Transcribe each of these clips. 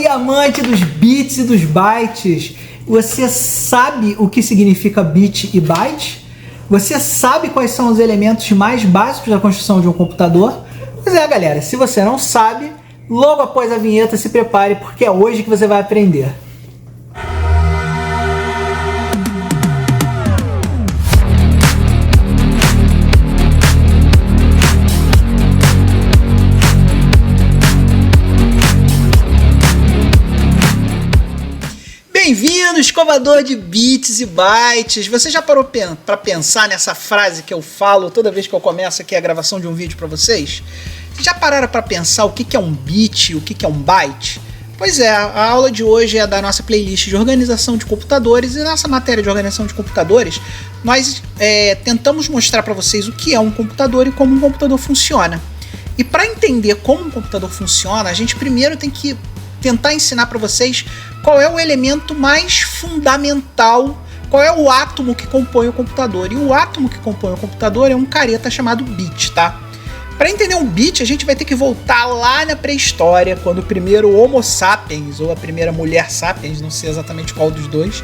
aí, amante dos bits e dos bytes, você sabe o que significa bit e byte? Você sabe quais são os elementos mais básicos da construção de um computador? Pois é, galera, se você não sabe, logo após a vinheta se prepare, porque é hoje que você vai aprender. Bem-vindo, escovador de bits e bytes. Você já parou para pensar nessa frase que eu falo toda vez que eu começo aqui a gravação de um vídeo para vocês? Já pararam para pensar o que é um bit, o que é um byte? Pois é, a aula de hoje é da nossa playlist de organização de computadores, e nessa matéria de organização de computadores nós tentamos mostrar para vocês o que é um computador e como um computador funciona. E para entender como um computador funciona, a gente primeiro tem que tentar ensinar para vocês qual é o elemento mais fundamental, qual é o átomo que compõe o computador. E o átomo que compõe o computador é um careta chamado bit, tá? Para entender um bit, a gente vai ter que voltar lá na pré-história, quando o primeiro Homo sapiens, ou a primeira mulher sapiens, não sei exatamente qual dos dois,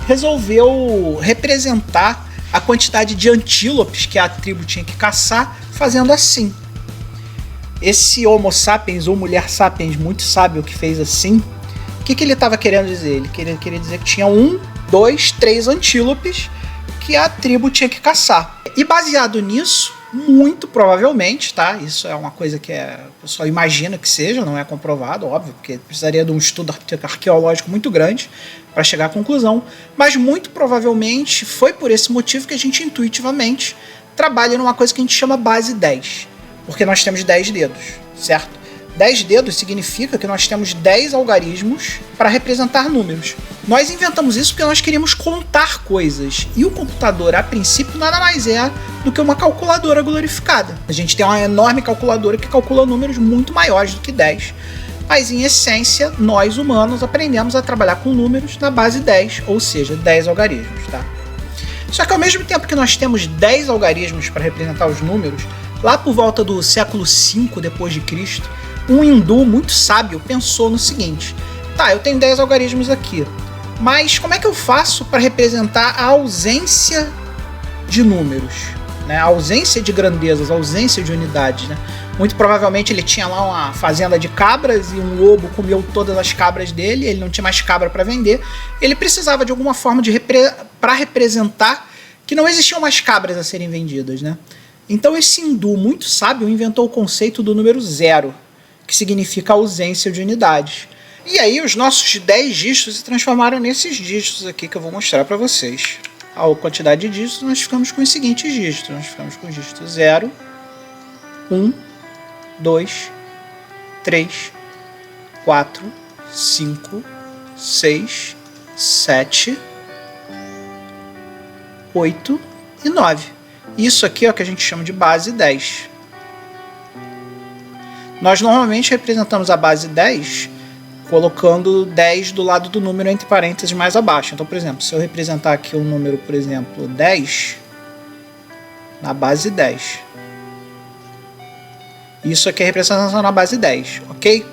resolveu representar a quantidade de antílopes que a tribo tinha que caçar, fazendo assim. Esse Homo sapiens ou mulher sapiens muito sábio que fez assim, o que ele estava querendo dizer? Ele queria dizer que tinha 1, 2, 3 antílopes que a tribo tinha que caçar. E baseado nisso, muito provavelmente, tá? Isso é uma coisa que o pessoal imagina que seja, não é comprovado, óbvio, porque precisaria de um estudo arqueológico muito grande para chegar à conclusão, mas muito provavelmente foi por esse motivo que a gente intuitivamente trabalha numa coisa que a gente chama base 10. Porque nós temos 10 dedos, certo? 10 dedos significa que nós temos 10 algarismos para representar números. Nós inventamos isso porque nós queríamos contar coisas. E o computador, a princípio, nada mais é do que uma calculadora glorificada. A gente tem uma enorme calculadora que calcula números muito maiores do que 10. Mas, em essência, nós humanos aprendemos a trabalhar com números na base 10, ou seja, 10 algarismos, tá? Só que ao mesmo tempo que nós temos 10 algarismos para representar os números, lá por volta do século V depois de Cristo, um hindu muito sábio pensou no seguinte: tá, eu tenho 10 algarismos aqui, mas como é que eu faço para representar a ausência de números, né? A ausência de grandezas, a ausência de unidades, né? Muito provavelmente ele tinha lá uma fazenda de cabras e um lobo comeu todas as cabras dele, ele não tinha mais cabra para vender, ele precisava de alguma forma para representar que não existiam mais cabras a serem vendidas, né? Então esse hindu muito sábio inventou o conceito do número 0, que significa ausência de unidades. E aí os nossos 10 dígitos se transformaram nesses dígitos aqui que eu vou mostrar para vocês. A quantidade de dígitos, nós ficamos com os seguintes dígitos. Nós ficamos com o dígito 0, 1, 2, 3, 4, 5, 6, 7, 8 e 9. Isso aqui é o que a gente chama de base 10. Nós normalmente representamos a base 10 colocando 10 do lado do número entre parênteses mais abaixo. Então, por exemplo, se eu representar aqui um número, por exemplo, 10, na base 10. Isso aqui é a representação na base 10, ok?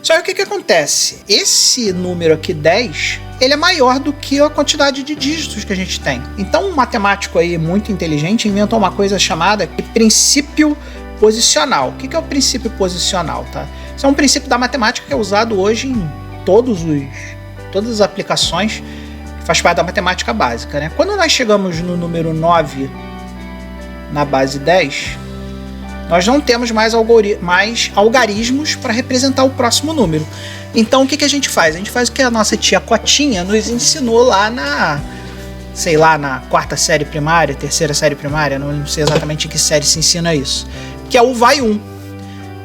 Só que o que acontece? Esse número aqui, 10, ele é maior do que a quantidade de dígitos que a gente tem. Então um matemático aí muito inteligente inventou uma coisa chamada de princípio posicional. O que é o princípio posicional, tá? Isso é um princípio da matemática que é usado hoje em todas as aplicações que faz parte da matemática básica, né? Quando nós chegamos no número 9 na base 10, nós não temos mais algarismos para representar o próximo número. Então o que a gente faz? A gente faz o que a nossa tia Cotinha nos ensinou lá na 4ª série primária, 3ª série primária, não sei exatamente em que série se ensina isso, que é o vai 1.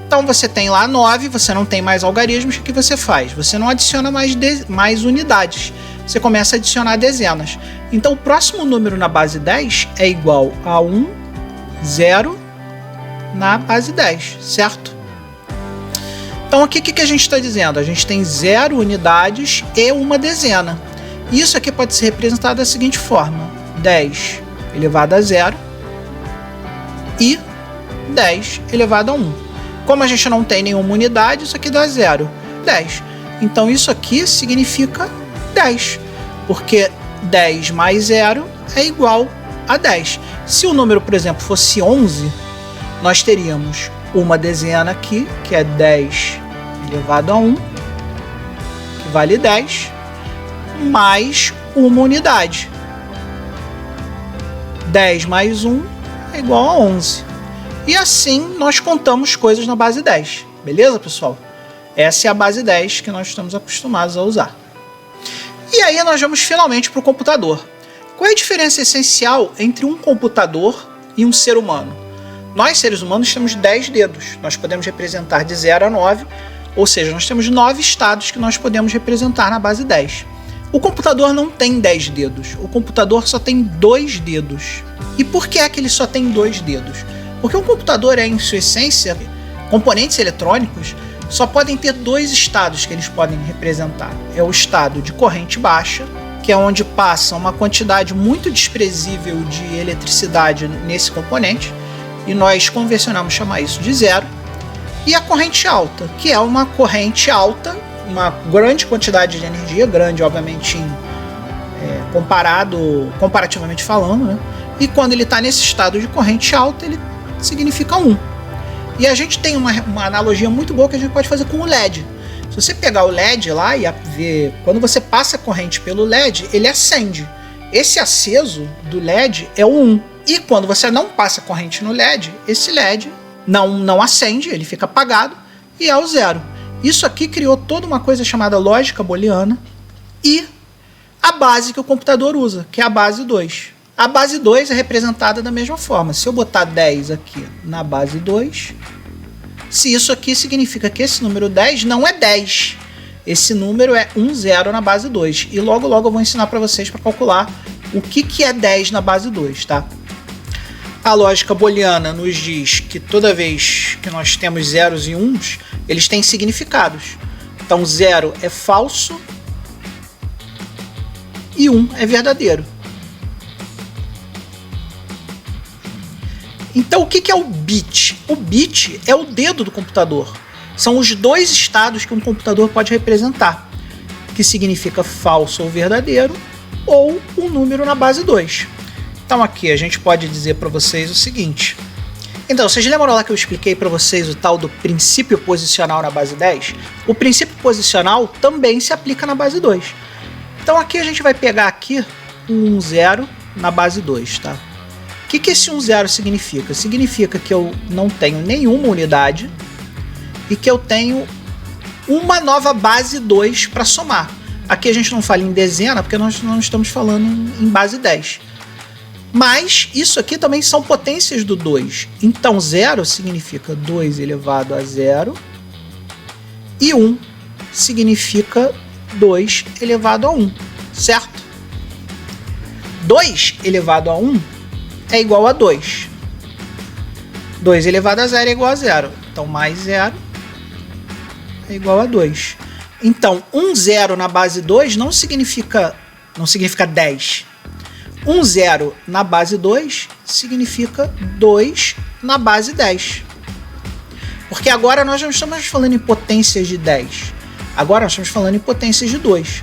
Então você tem lá 9, você não tem mais algarismos, o que você faz? Você não adiciona mais unidades, você começa a adicionar dezenas. Então o próximo número na base 10 é igual a 1, 0, na base 10, certo? Então aqui o que a gente está dizendo? A gente tem 0 unidades e uma dezena. Isso aqui pode ser representado da seguinte forma: 10 elevado a 0 e 10 elevado a 1. Como a gente não tem nenhuma unidade, isso aqui dá 0. 10. Então isso aqui significa 10, porque 10 mais 0 é igual a 10. Se o número, por exemplo, fosse 11, nós teríamos uma dezena aqui, que é 10 elevado a 1, que vale 10, mais uma unidade. 10 mais 1 é igual a 11. E assim nós contamos coisas na base 10. Beleza, pessoal? Essa é a base 10 que nós estamos acostumados a usar. E aí nós vamos finalmente para o computador. Qual é a diferença essencial entre um computador e um ser humano? Nós, seres humanos, temos 10 dedos. Nós podemos representar de 0 a 9, ou seja, nós temos 9 estados que nós podemos representar na base 10. O computador não tem 10 dedos. O computador só tem 2 dedos. E por que é que ele só tem 2 dedos? Porque um computador é, em sua essência, componentes eletrônicos só podem ter 2 estados que eles podem representar. É o estado de corrente baixa, que é onde passa uma quantidade muito desprezível de eletricidade nesse componente, e nós convencionamos chamar isso de 0, e a corrente alta, que é uma corrente alta, uma grande quantidade de energia, grande obviamente comparativamente falando, né? E quando ele está nesse estado de corrente alta, ele significa 1. E a gente tem uma analogia muito boa que a gente pode fazer com o LED. Se você pegar o LED lá e ver, quando você passa a corrente pelo LED, ele acende. Esse aceso do LED é o 1. E quando você não passa a corrente no LED, esse LED não acende, ele fica apagado e é o 0. Isso aqui criou toda uma coisa chamada lógica booleana e a base que o computador usa, que é a base 2. A base 2 é representada da mesma forma. Se eu botar 10 aqui na base 2, se isso aqui significa que esse número 10 não é 10. Esse número é 10 na base 2. E logo eu vou ensinar para vocês para calcular o que é 10 na base 2, tá? A lógica booleana nos diz que toda vez que nós temos zeros e uns, eles têm significados. Então 0 é falso e 1 é verdadeiro. Então o que é o bit? O bit é o dedo do computador. São os 2 estados que um computador pode representar, que significa falso ou verdadeiro, ou um número na base 2. Então aqui a gente pode dizer para vocês o seguinte. Então, vocês lembram lá que eu expliquei para vocês o tal do princípio posicional na base 10? O princípio posicional também se aplica na base 2. Então aqui a gente vai pegar aqui um 0 na base 2, tá? O que esse 10 significa? Significa que eu não tenho nenhuma unidade e que eu tenho uma nova base 2 para somar. Aqui a gente não fala em dezena porque nós não estamos falando em base 10. Mas isso aqui também são potências do 2. Então 0 significa 2 elevado a 0 e 1 significa 2 elevado a 1, certo? 2 elevado a 1 é igual a 2. 2 elevado a 0 é igual a 0. Então, mais 0 é igual a 2. Então, 0 na base 2 não significa 10. 0 na base 2 significa 2 na base 10. Porque agora nós não estamos falando em potências de 10. Agora nós estamos falando em potências de 2.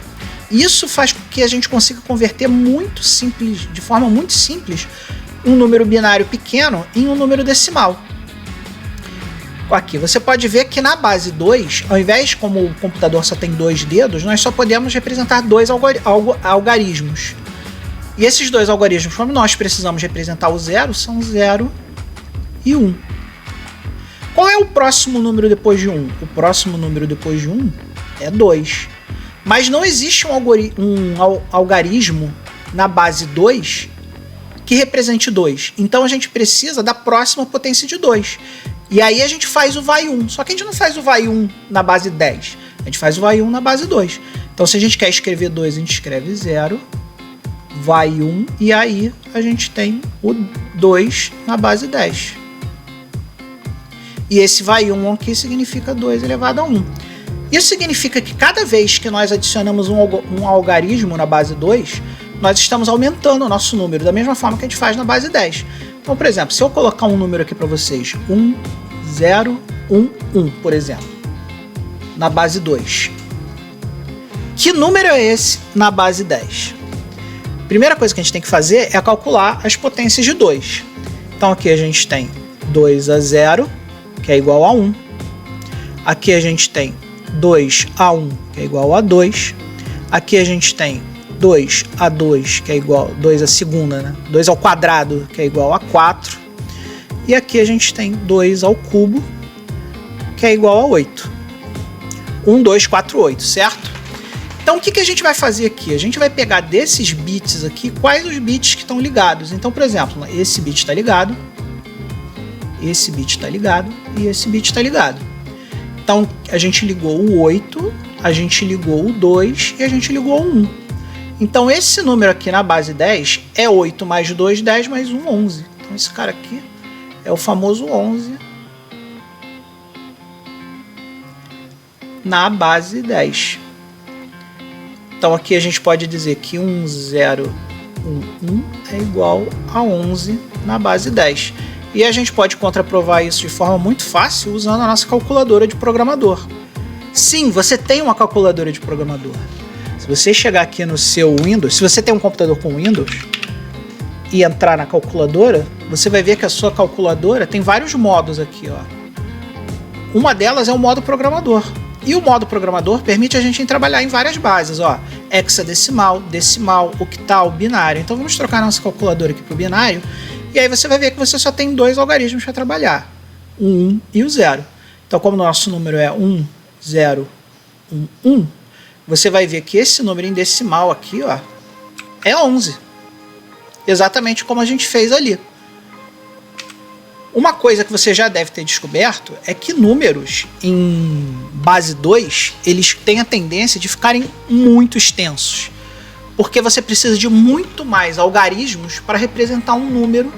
Isso faz com que a gente consiga converter de forma muito simples, um número binário pequeno em um número decimal. Aqui você pode ver que na base 2, ao invés, como o computador só tem 2 dedos, nós só podemos representar 2 algarismos. E esses 2 algarismos, como nós precisamos representar o 0, são 0 e 1. Qual é o próximo número depois de 1? O próximo número depois de 1 é 2. Mas não existe um algarismo na base 2 que represente 2. Então a gente precisa da próxima potência de 2. E aí a gente faz o vai 1. Só que a gente não faz o vai 1 na base 10. A gente faz o vai 1 na base 2. Então se a gente quer escrever 2, a gente escreve 0, vai 1, e aí a gente tem o 2 na base 10. E esse vai 1 aqui significa 2 elevado a 1. Isso significa que cada vez que nós adicionamos um algarismo na base 2, nós estamos aumentando o nosso número, da mesma forma que a gente faz na base 10. Então, por exemplo, se eu colocar um número aqui para vocês, 1, 0, 1, 1, por exemplo, na base 2. Que número é esse na base 10? Primeira coisa que a gente tem que fazer é calcular as potências de 2. Então aqui a gente tem 2 a 0, que é igual a 1. Aqui a gente tem 2 a 1, que é igual a 2. Aqui a gente tem 2 a 2, que é igual a 2 a segunda, né? 2 ao quadrado, que é igual a 4. E aqui a gente tem 2 ao cubo, que é igual a 8. 1, 2, 4, 8, certo? Então o que a gente vai fazer aqui? A gente vai pegar desses bits aqui, quais os bits que estão ligados. Então, por exemplo, esse bit está ligado, esse bit está ligado e esse bit está ligado. Então a gente ligou o 8, a gente ligou o 2 e a gente ligou o 1. Então esse número aqui na base 10 é 8 mais 2, 10 mais 1, 11. Então esse cara aqui é o famoso 11 na base 10. Então aqui a gente pode dizer que 1, 0, 1, 1 é igual a 11 na base 10. E a gente pode contraprovar isso de forma muito fácil usando a nossa calculadora de programador. Sim, você tem uma calculadora de programador. Se você chegar aqui no seu Windows, se você tem um computador com Windows e entrar na calculadora, você vai ver que a sua calculadora tem vários modos aqui, ó. Uma delas é o modo programador. E o modo programador permite a gente trabalhar em várias bases, ó. Hexadecimal, decimal, octal, binário. Então vamos trocar nossa calculadora aqui para o binário. E aí você vai ver que você só tem 2 algarismos para trabalhar. O 1 e o 0. Então como o nosso número é 1, 0, 1, 1, você vai ver que esse número em decimal aqui, ó, é 11. Exatamente como a gente fez ali. Uma coisa que você já deve ter descoberto é que números em base 2, eles têm a tendência de ficarem muito extensos. Porque você precisa de muito mais algarismos para representar um número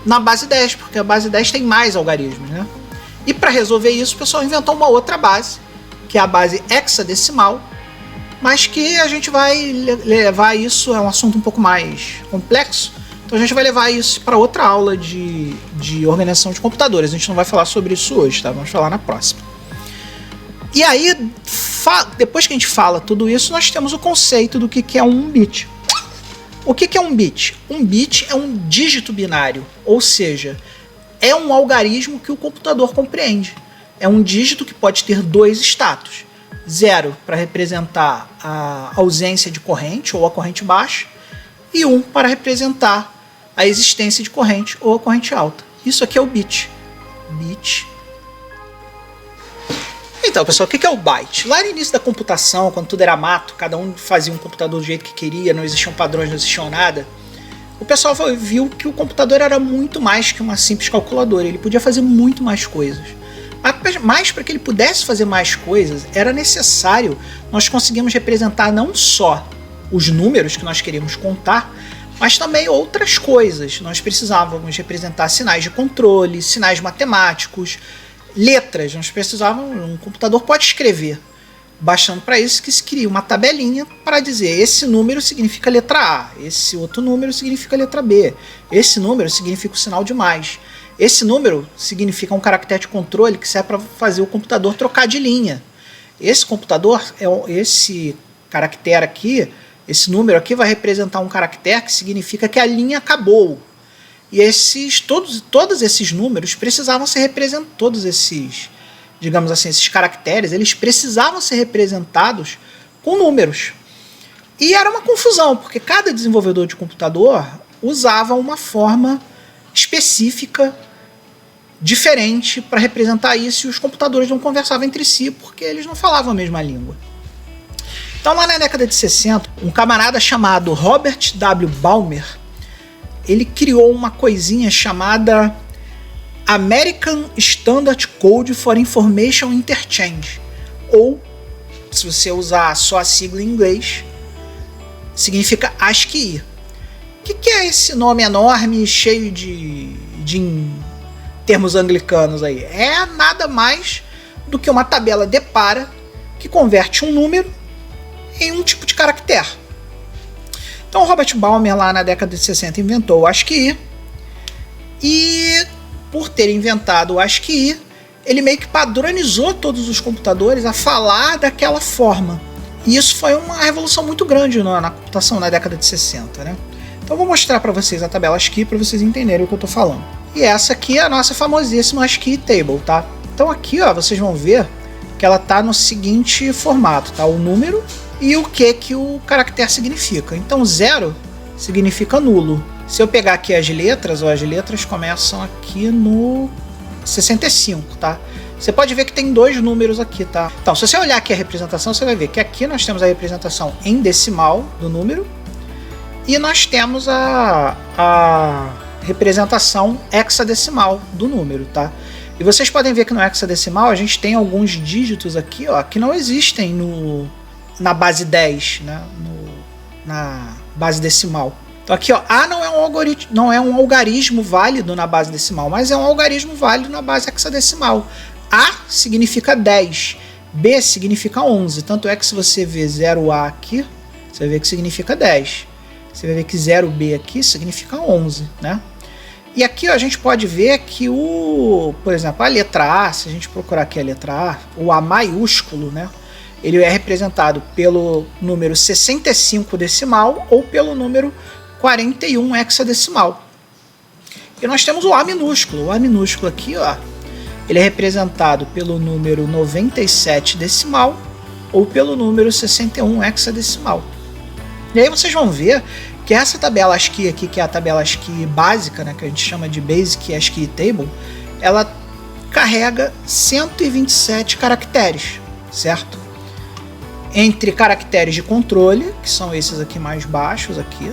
na base 10, porque a base 10 tem mais algarismos, né? E para resolver isso, o pessoal inventou uma outra base, que é a base hexadecimal, mas que a gente vai levar isso, é um assunto um pouco mais complexo, então a gente vai levar isso para outra aula de organização de computadores. A gente não vai falar sobre isso hoje, tá? Vamos falar na próxima. E aí, depois que a gente fala tudo isso, nós temos o conceito do que é um bit. O que é um bit? Um bit é um dígito binário, ou seja, é um algarismo que o computador compreende. É um dígito que pode ter 2 status. 0 para representar a ausência de corrente ou a corrente baixa, e 1 para representar a existência de corrente ou a corrente alta. Isso aqui é o bit. Bit. Então, pessoal, o que é o byte? Lá no início da computação, quando tudo era mato, cada um fazia um computador do jeito que queria, não existiam padrões, não existiam nada, o pessoal viu que o computador era muito mais que uma simples calculadora, ele podia fazer muito mais coisas. Mas para que ele pudesse fazer mais coisas, era necessário nós conseguirmos representar não só os números que nós queríamos contar, mas também outras coisas. Nós precisávamos representar sinais de controle, sinais matemáticos, letras. Nós precisávamos, um computador pode escrever, bastando para isso que se cria uma tabelinha para dizer esse número significa letra A, esse outro número significa letra B, esse número significa o sinal de mais. Esse número significa um caractere de controle que serve para fazer o computador trocar de linha. Esse computador, esse caractere aqui, esse número aqui vai representar um caractere que significa que a linha acabou. E todos esses números precisavam ser representados, todos esses, digamos assim, esses caracteres, eles precisavam ser representados com números. E era uma confusão, porque cada desenvolvedor de computador usava uma forma específica, diferente, para representar isso, e os computadores não conversavam entre si, porque eles não falavam a mesma língua. Então, lá na década de 60, um camarada chamado Robert W. Balmer, ele criou uma coisinha chamada American Standard Code for Information Interchange, ou, se você usar só a sigla em inglês, significa ASCII. O que é esse nome enorme, cheio de termos anglicanos aí? É nada mais do que uma tabela de para que converte um número em um tipo de caractere. Então, Robert Balmer, lá na década de 60, inventou o ASCII, e por ter inventado o ASCII, ele meio que padronizou todos os computadores a falar daquela forma. E isso foi uma revolução muito grande na computação na década de 60, né? Então eu vou mostrar para vocês a tabela ASCII para vocês entenderem o que eu estou falando. E essa aqui é a nossa famosíssima ASCII Table, tá? Então aqui, ó, vocês vão ver que ela tá no seguinte formato, tá? O número e o que o caractere significa. Então 0 significa nulo. Se eu pegar aqui as letras, ó, as letras começam aqui no 65, tá? Você pode ver que tem dois números aqui, tá? Então, se você olhar aqui a representação, você vai ver que aqui nós temos a representação em decimal do número e nós temos a representação hexadecimal do número, tá? E vocês podem ver que no hexadecimal a gente tem alguns dígitos aqui, ó, que não existem na base 10, né? Na base decimal. Então aqui, ó, A não é um algarismo válido na base decimal, mas é um algarismo válido na base hexadecimal. A significa 10, B significa 11. Tanto é que se você vê 0A aqui, você vai ver que significa 10. Você vai ver que 0B aqui significa 11, né? E aqui, ó, a gente pode ver que por exemplo, a letra A, se a gente procurar aqui a letra A, o A maiúsculo, né? Ele é representado pelo número 65 decimal ou pelo número 41 hexadecimal. E nós temos o A minúsculo. O A minúsculo aqui, ó, ele é representado pelo número 97 decimal ou pelo número 61 hexadecimal. E aí vocês vão ver que essa tabela ASCII aqui, que é a tabela ASCII básica, né, que a gente chama de Basic ASCII Table, ela carrega 127 caracteres, certo? Entre caracteres de controle, que são esses aqui mais baixos aqui.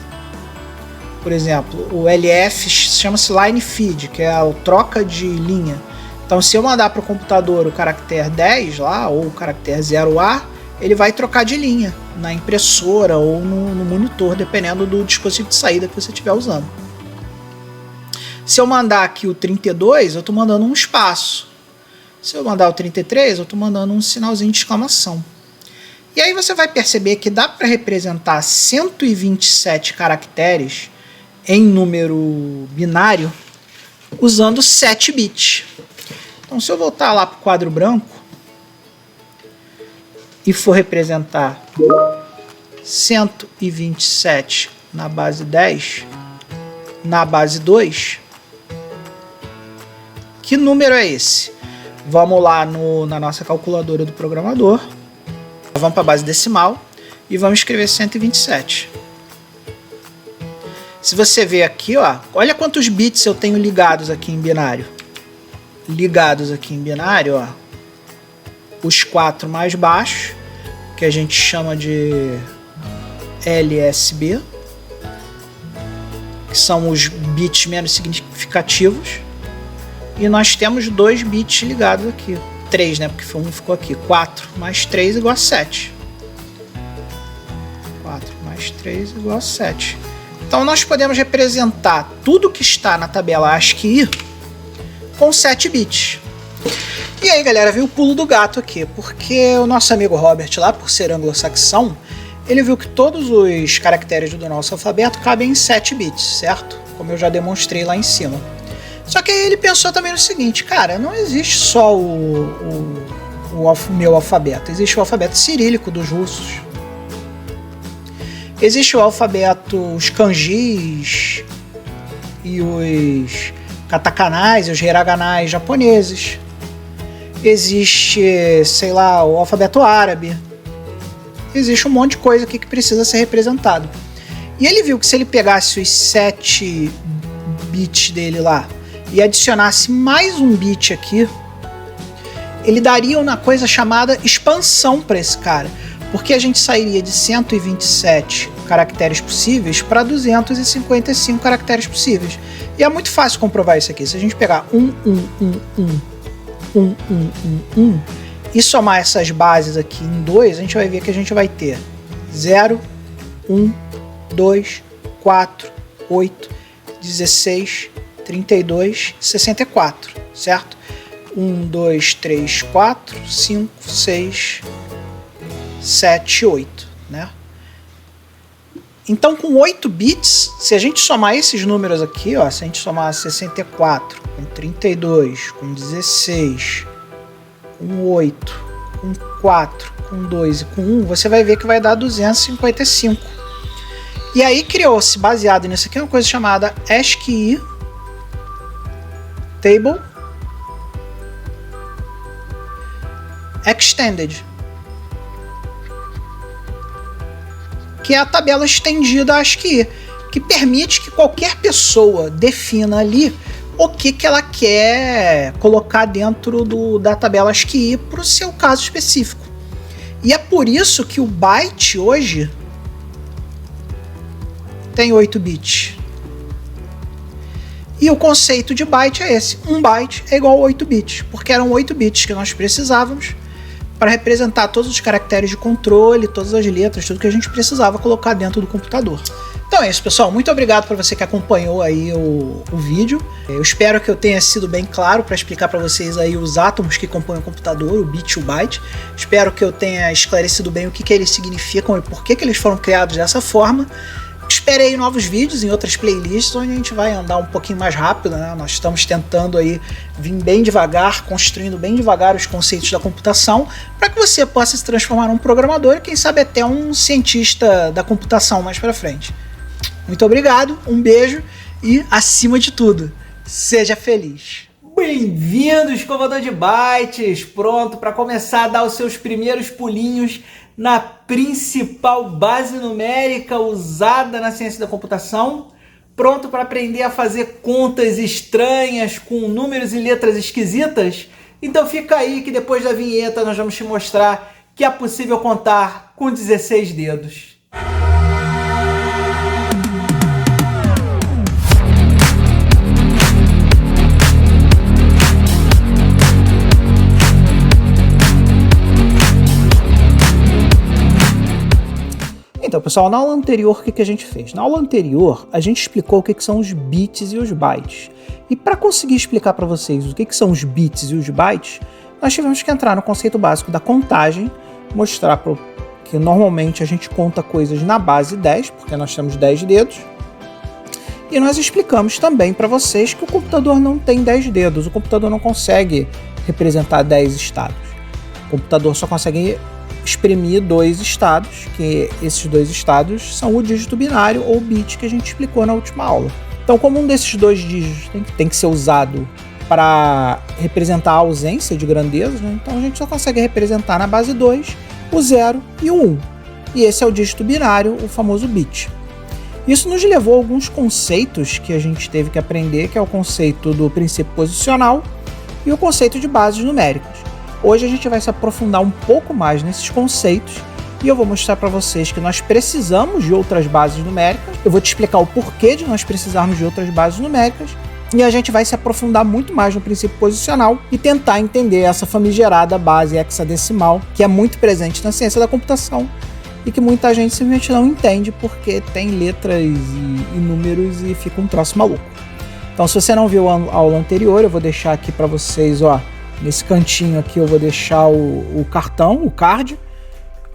Por exemplo, o LF chama-se Line Feed, que é a troca de linha. Então, se eu mandar para o computador o caractere 10 lá, ou o caractere 0A, ele vai trocar de linha na impressora ou no monitor, dependendo do dispositivo de saída que você estiver usando. Se eu mandar aqui o 32, eu estou mandando um espaço. Se eu mandar o 33, eu estou mandando um sinalzinho de exclamação. E aí você vai perceber que dá para representar 127 caracteres em número binário usando 7 bits. Então, se eu voltar lá para o quadro branco e for representar 127 na base 10, na base 2, que número é esse? Vamos lá na nossa calculadora do programador, vamos para a base decimal e vamos escrever 127. Se você ver aqui, ó, olha quantos bits eu tenho ligados aqui em binário. Ligados aqui em binário, ó, os 4 mais baixos, que a gente chama de LSB, que são os bits menos significativos, e nós temos 2 bits ligados aqui, 3, né, porque um ficou aqui, 4 mais 3 igual a 7. 4 mais 3 igual a 7. Então nós podemos representar tudo que está na tabela ASCII com 7 bits. E aí, galera, veio o pulo do gato aqui, porque o nosso amigo Robert, lá por ser anglo-saxão, ele viu que todos os caracteres do nosso alfabeto cabem em 7 bits, certo? Como eu já demonstrei lá em cima. Só que aí ele pensou também no seguinte, cara, não existe só o meu alfabeto, existe o alfabeto cirílico dos russos. Existe o alfabeto, os kanjis e os katakanais e os hiraganais japoneses. Existe, sei lá, o alfabeto árabe. Existe um monte de coisa aqui que precisa ser representado. E ele viu que se ele pegasse os 7 bits dele lá e adicionasse mais um bit aqui, ele daria uma coisa chamada expansão para esse cara. Porque a gente sairia de 127 caracteres possíveis para 255 caracteres possíveis. E é muito fácil comprovar isso aqui. Se a gente pegar 1 e somar essas bases aqui em 2, a gente vai ver que a gente vai ter 0, 1, 2, 4, 8, 16, 32, 64, certo? 1, 2, 3, 4, 5, 6, 7, 8, né? Então, com 8 bits, se a gente somar esses números aqui, ó, se a gente somar 64 com 32, com 16, com 8, com 4, com 2 e com 1, você vai ver que vai dar 255. E aí criou-se, baseado nisso aqui, uma coisa chamada ASCII Table Extended, que é a tabela estendida ASCII, que permite que qualquer pessoa defina ali o que ela quer colocar dentro da tabela ASCII para o seu caso específico. E é por isso que o byte hoje tem 8 bits. E o conceito de byte é esse: um byte é igual a 8 bits, porque eram 8 bits que nós precisávamos para representar todos os caracteres de controle, todas as letras, tudo que a gente precisava colocar dentro do computador. Então é isso, pessoal. Muito obrigado para você que acompanhou aí o vídeo. Eu espero que eu tenha sido bem claro para explicar para vocês aí os átomos que compõem o computador, o bit e o byte. Espero que eu tenha esclarecido bem o que eles significam e por que eles foram criados dessa forma. Espere aí novos vídeos em outras playlists onde a gente vai andar um pouquinho mais rápido, né? Nós estamos tentando aí vir bem devagar, construindo bem devagar os conceitos da computação, para que você possa se transformar num programador e quem sabe até um cientista da computação mais para frente. Muito obrigado, um beijo e, acima de tudo, seja feliz. Bem-vindo, escovador de bytes, pronto para começar a dar os seus primeiros pulinhos na principal base numérica usada na ciência da computação, pronto para aprender a fazer contas estranhas com números e letras esquisitas? Então fica aí que depois da vinheta nós vamos te mostrar que é possível contar com 16 dedos. Então, pessoal, na aula anterior, o que a gente fez? Na aula anterior, a gente explicou o que são os bits e os bytes. E para conseguir explicar para vocês o que são os bits e os bytes, nós tivemos que entrar no conceito básico da contagem, mostrar que normalmente a gente conta coisas na base 10, porque nós temos 10 dedos. E nós explicamos também para vocês que o computador não tem 10 dedos, o computador não consegue representar 10 estados. O computador só consegue exprimir 2 estados, que esses 2 estados são o dígito binário ou bit que a gente explicou na última aula. Então, como um desses 2 dígitos tem que ser usado para representar a ausência de grandeza, né? Então a gente só consegue representar na base 2 o 0 e o 1. E esse é o dígito binário, o famoso bit. Isso nos levou a alguns conceitos que a gente teve que aprender, que é o conceito do princípio posicional e o conceito de bases numéricas. Hoje a gente vai se aprofundar um pouco mais nesses conceitos e eu vou mostrar para vocês que nós precisamos de outras bases numéricas. Eu vou te explicar o porquê de nós precisarmos de outras bases numéricas e a gente vai se aprofundar muito mais no princípio posicional e tentar entender essa famigerada base hexadecimal que é muito presente na ciência da computação e que muita gente simplesmente não entende porque tem letras e números e fica um troço maluco. Então, se você não viu a aula anterior, eu vou deixar aqui para vocês, ó. Nesse cantinho aqui eu vou deixar o cartão, o card,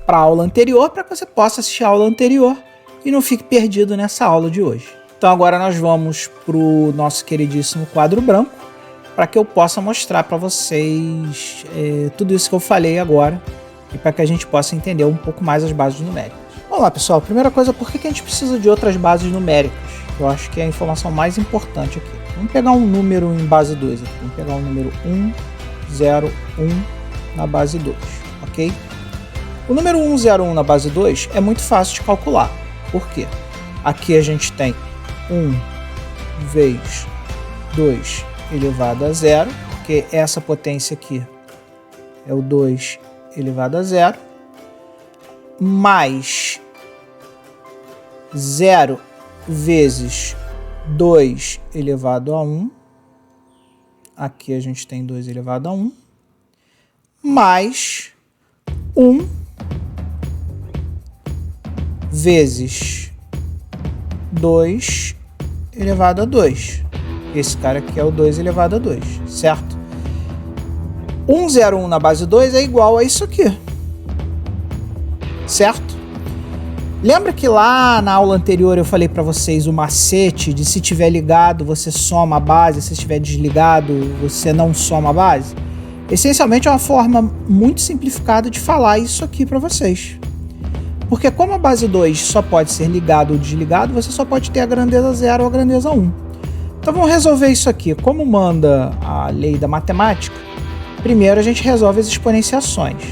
para a aula anterior, para que você possa assistir a aula anterior e não fique perdido nessa aula de hoje. Então agora nós vamos para o nosso queridíssimo quadro branco, para que eu possa mostrar para vocês tudo isso que eu falei agora e para que a gente possa entender um pouco mais as bases numéricas. Vamos lá, pessoal. Primeira coisa, por que a gente precisa de outras bases numéricas? Eu acho que é a informação mais importante aqui. Vamos pegar um número em base 2 aqui. Vamos pegar o número 1, 0, 1 na base 2, ok? O número 1, 0, 1 na base 2 é muito fácil de calcular. Por quê? Aqui a gente tem 1 vezes 2 elevado a 0, porque essa potência aqui é o 2 elevado a 0, mais 0 vezes 2 elevado a 1, aqui a gente tem 2 elevado a 1, mais 1 vezes 2 elevado a 2. Esse cara aqui é o 2 elevado a 2, certo? 1, 0, 1 na base 2 é igual a isso aqui, certo? Lembra que lá na aula anterior eu falei para vocês o macete de se tiver ligado você soma a base, se estiver desligado você não soma a base? Essencialmente é uma forma muito simplificada de falar isso aqui para vocês. Porque como a base 2 só pode ser ligado ou desligado, você só pode ter a grandeza 0 ou a grandeza 1. Então vamos resolver isso aqui. Como manda a lei da matemática, primeiro a gente resolve as exponenciações.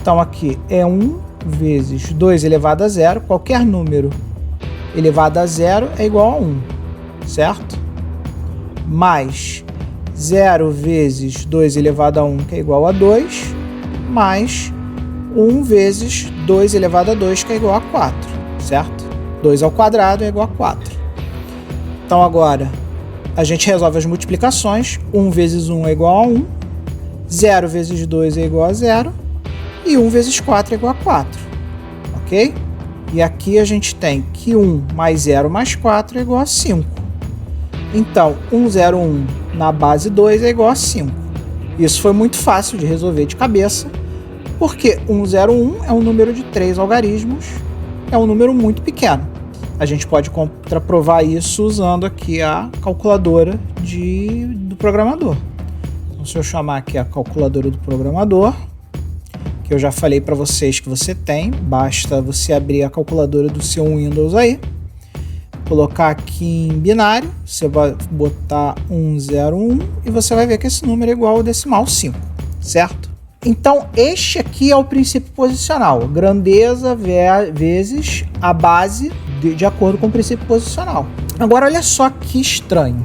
Então aqui é 1 vezes 2 elevado a 0, qualquer número elevado a 0 é igual a 1, certo? Mais 0 vezes 2 elevado a 1, que é igual a 2, mais 1 vezes 2 elevado a 2, que é igual a 4, certo? 2 ao quadrado é igual a 4. Então agora a gente resolve as multiplicações. 1 vezes 1 é igual a 1, 0 vezes 2 é igual a 0, e 1 vezes 4 é igual a 4, ok? E aqui a gente tem que 1 mais 0 mais 4 é igual a 5. Então, 101 na base 2 é igual a 5. Isso foi muito fácil de resolver de cabeça, porque 101 é um número de 3 algarismos, é um número muito pequeno. A gente pode comprovar isso usando aqui a calculadora do programador. Então, se eu chamar aqui a calculadora do programador, que eu já falei para vocês que você tem, basta você abrir a calculadora do seu Windows aí, colocar aqui em binário, você vai botar 101 e você vai ver que esse número é igual ao decimal 5, certo? Então, este aqui é o princípio posicional, grandeza vezes a base de acordo com o princípio posicional. Agora, olha só que estranho.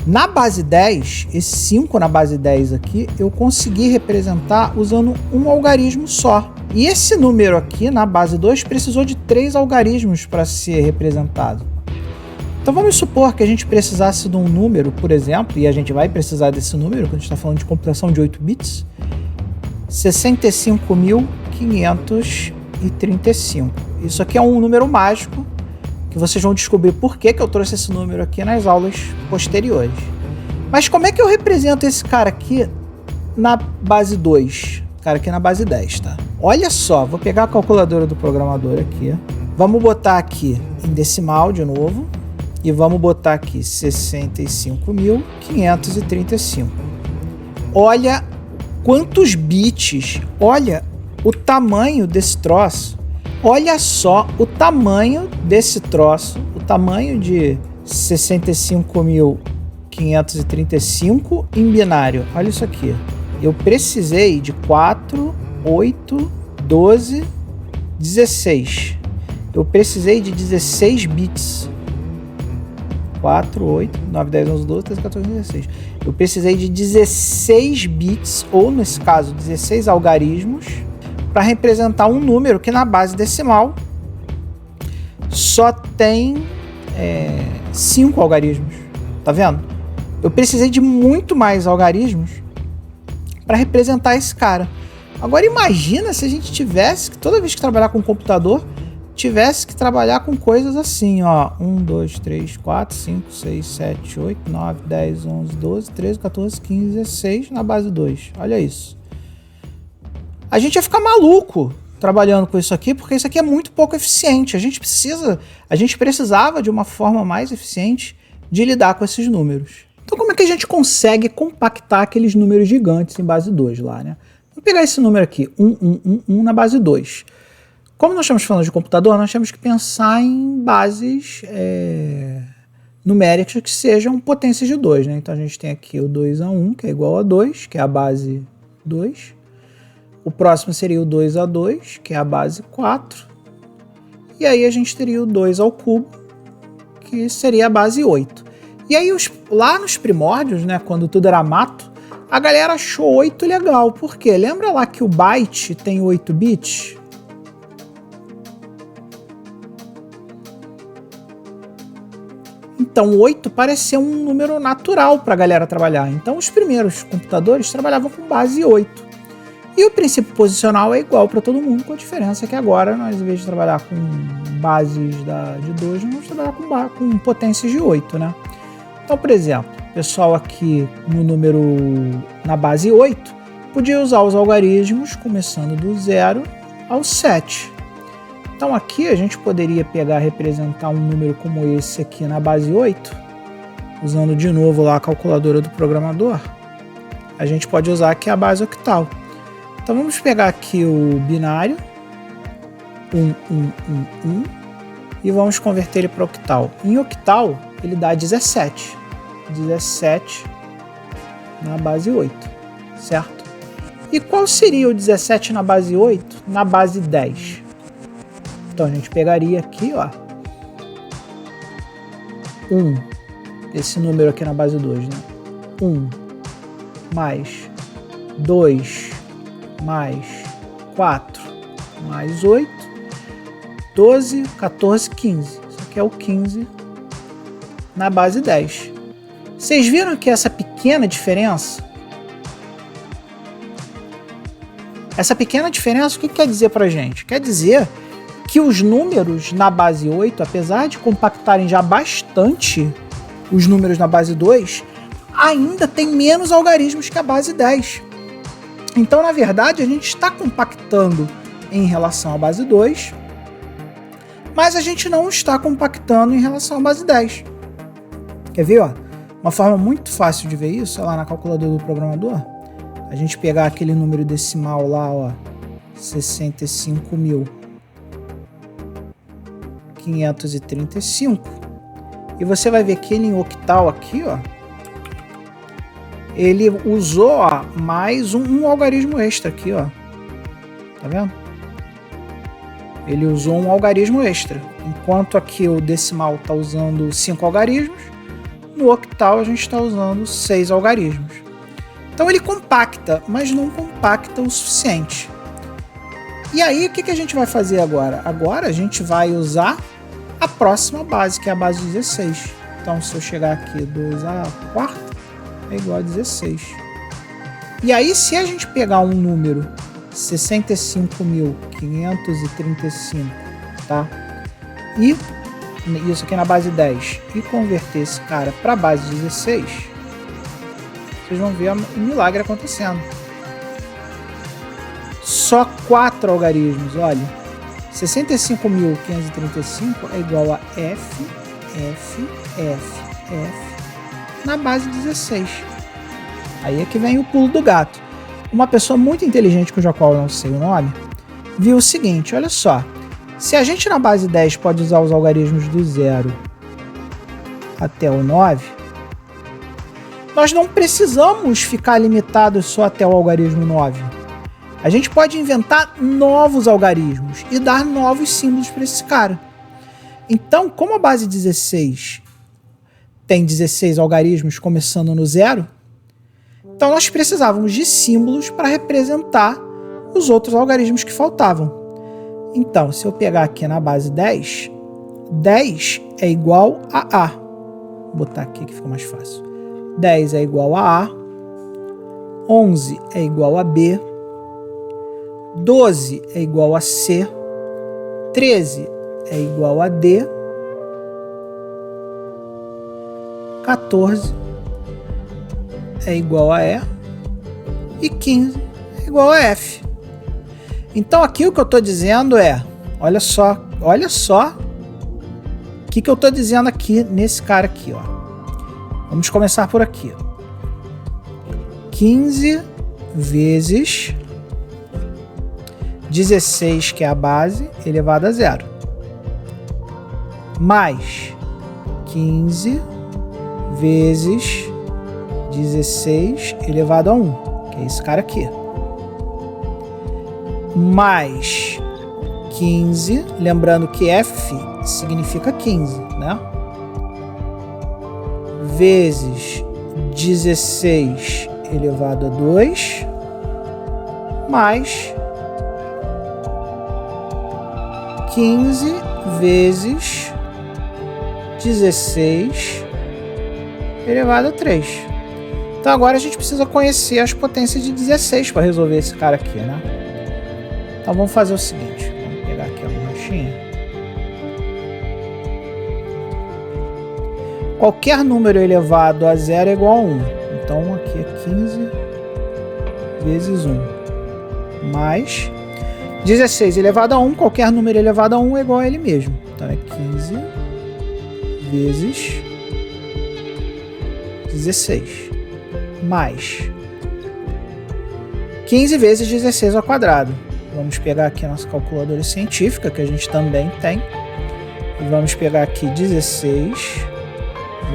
Na base 10, esse 5 na base 10 aqui, eu consegui representar usando um algarismo só. E esse número aqui, na base 2, precisou de 3 algarismos para ser representado. Então vamos supor que a gente precisasse de um número, por exemplo, e a gente vai precisar desse número, quando a gente está falando de computação de 8 bits, 65.535. Isso aqui é um número mágico, que vocês vão descobrir por que eu trouxe esse número aqui nas aulas posteriores. Mas como é que eu represento esse cara aqui na base 2? Cara aqui na base 10, tá? Olha só, vou pegar a calculadora do programador aqui. Vamos botar aqui em decimal de novo. E vamos botar aqui 65.535. Olha quantos bits, olha o tamanho desse troço. Olha só o tamanho desse troço, o tamanho de 65.535 em binário. Olha isso aqui. Eu precisei de 4, 8, 12, 16. Eu precisei de 16 bits. 4, 8, 9, 10, 11, 12, 13, 14, 16. Eu precisei de 16 bits, ou nesse caso, 16 algarismos, para representar um número que na base decimal só tem 5 algarismos. Tá vendo? Eu precisei de muito mais algarismos para representar esse cara. Agora imagina se a gente tivesse que, toda vez que trabalhar com computador, tivesse que trabalhar com coisas assim, ó, 1, 2, 3, 4, 5, 6, 7, 8, 9, 10, 11, 12, 13, 14, 15, 16 na base 2. Olha isso. A gente ia ficar maluco trabalhando com isso aqui, porque isso aqui é muito pouco eficiente. A gente precisava de uma forma mais eficiente de lidar com esses números. Então como é que a gente consegue compactar aqueles números gigantes em base 2 lá, né? Vamos pegar esse número aqui, 1 na base 2. Como nós estamos falando de computador, nós temos que pensar em bases numéricas que sejam potências de 2, né? Então a gente tem aqui o 2 a 1, que é igual a 2, que é a base 2. O próximo seria o 2 a 2, que é a base 4. E aí a gente teria o 2 ao cubo, que seria a base 8. E aí lá nos primórdios, né, quando tudo era mato, a galera achou 8 legal. Por quê? Lembra lá que o byte tem 8 bits? Então 8 parece ser um número natural para a galera trabalhar. Então os primeiros computadores trabalhavam com base 8. E o princípio posicional é igual para todo mundo, com a diferença que agora nós, em vez de trabalhar com bases de 2, nós vamos trabalhar com potências de 8, né? Então, por exemplo, o pessoal aqui na base 8 podia usar os algarismos começando do 0 ao 7. Então aqui a gente poderia representar um número como esse aqui na base 8, usando de novo lá a calculadora do programador. a gente pode usar aqui a base octal. Então vamos pegar aqui o binário 1, 1, 1, 1 e vamos converter ele para octal. Em octal ele dá 17. 17 na base 8, certo? E qual seria o 17 na base 8 na base 10? Então a gente pegaria aqui, ó, 1, esse número aqui na base 2, né? 1 mais 2 mais 4 mais 8, 12, 14, 15. Isso aqui é o 15 na base 10. Vocês viram que essa pequena diferença? Essa pequena diferença, o que quer dizer pra gente? Quer dizer que os números na base 8, apesar de compactarem já bastante os números na base 2, ainda tem menos algarismos que a base 10. Então, na verdade, a gente está compactando em relação à base 2, mas a gente não está compactando em relação à base 10. Quer ver, ó? Uma forma muito fácil de ver isso é lá na calculadora do programador. A gente pegar aquele número decimal lá, ó, 65.535, e você vai ver que ele em octal aqui, ó, ele usou, ó, mais um algarismo extra aqui, ó. Tá vendo? Ele usou um algarismo extra. Enquanto aqui o decimal está usando 5 algarismos, no octal a gente está usando 6 algarismos. Então ele compacta, mas não compacta o suficiente. E aí o que a gente vai fazer agora? Agora a gente vai usar a próxima base, que é a base 16. Então se eu chegar aqui 2 a quarta, é igual a 16. E aí se a gente pegar um número 65.535, tá? E isso aqui na base 10 e converter esse cara para a base 16, vocês vão ver o milagre acontecendo. Só 4 algarismos, olha. 65.535 é igual a F, F, F, F na base 16. Aí é que vem o pulo do gato. Uma pessoa muito inteligente, cuja qual eu não sei o nome, viu o seguinte, olha só. Se a gente na base 10 pode usar os algarismos do 0 até o 9, nós não precisamos ficar limitados só até o algarismo 9. A gente pode inventar novos algarismos e dar novos símbolos para esse cara. Então, como a base 16 tem 16 algarismos começando no 0, então nós precisávamos de símbolos para representar os outros algarismos que faltavam. Então, se eu pegar aqui na base 10, 10 é igual a A. Vou botar aqui que fica mais fácil. 10 é igual a A, 11 é igual a B, 12 é igual a C, 13 é igual a D, 14 é igual a E e 15 é igual a F. Então aqui o que eu estou dizendo é, olha só o que eu estou dizendo aqui nesse cara aqui, ó. Vamos começar por aqui. 15 vezes 16, que é a base, elevado a 0. Mais 15 vezes 16 elevado a 1, que é esse cara aqui. Mais 15, lembrando que F significa 15, né? Vezes 16 elevado a 2, mais 15 vezes 16 elevado a 3. Então agora a gente precisa conhecer as potências de 16 para resolver esse cara aqui, né? Então vamos fazer o seguinte, vamos pegar aqui a borrachinha. Qualquer número elevado a 0 é igual a 1. Então aqui é 15 vezes 1. Mais 16 elevado a 1, qualquer número elevado a 1 é igual a ele mesmo. Então é 15 vezes 16. Mais 15 vezes 16 ao quadrado. Vamos pegar aqui a nossa calculadora científica, que a gente também tem. E vamos pegar aqui 16,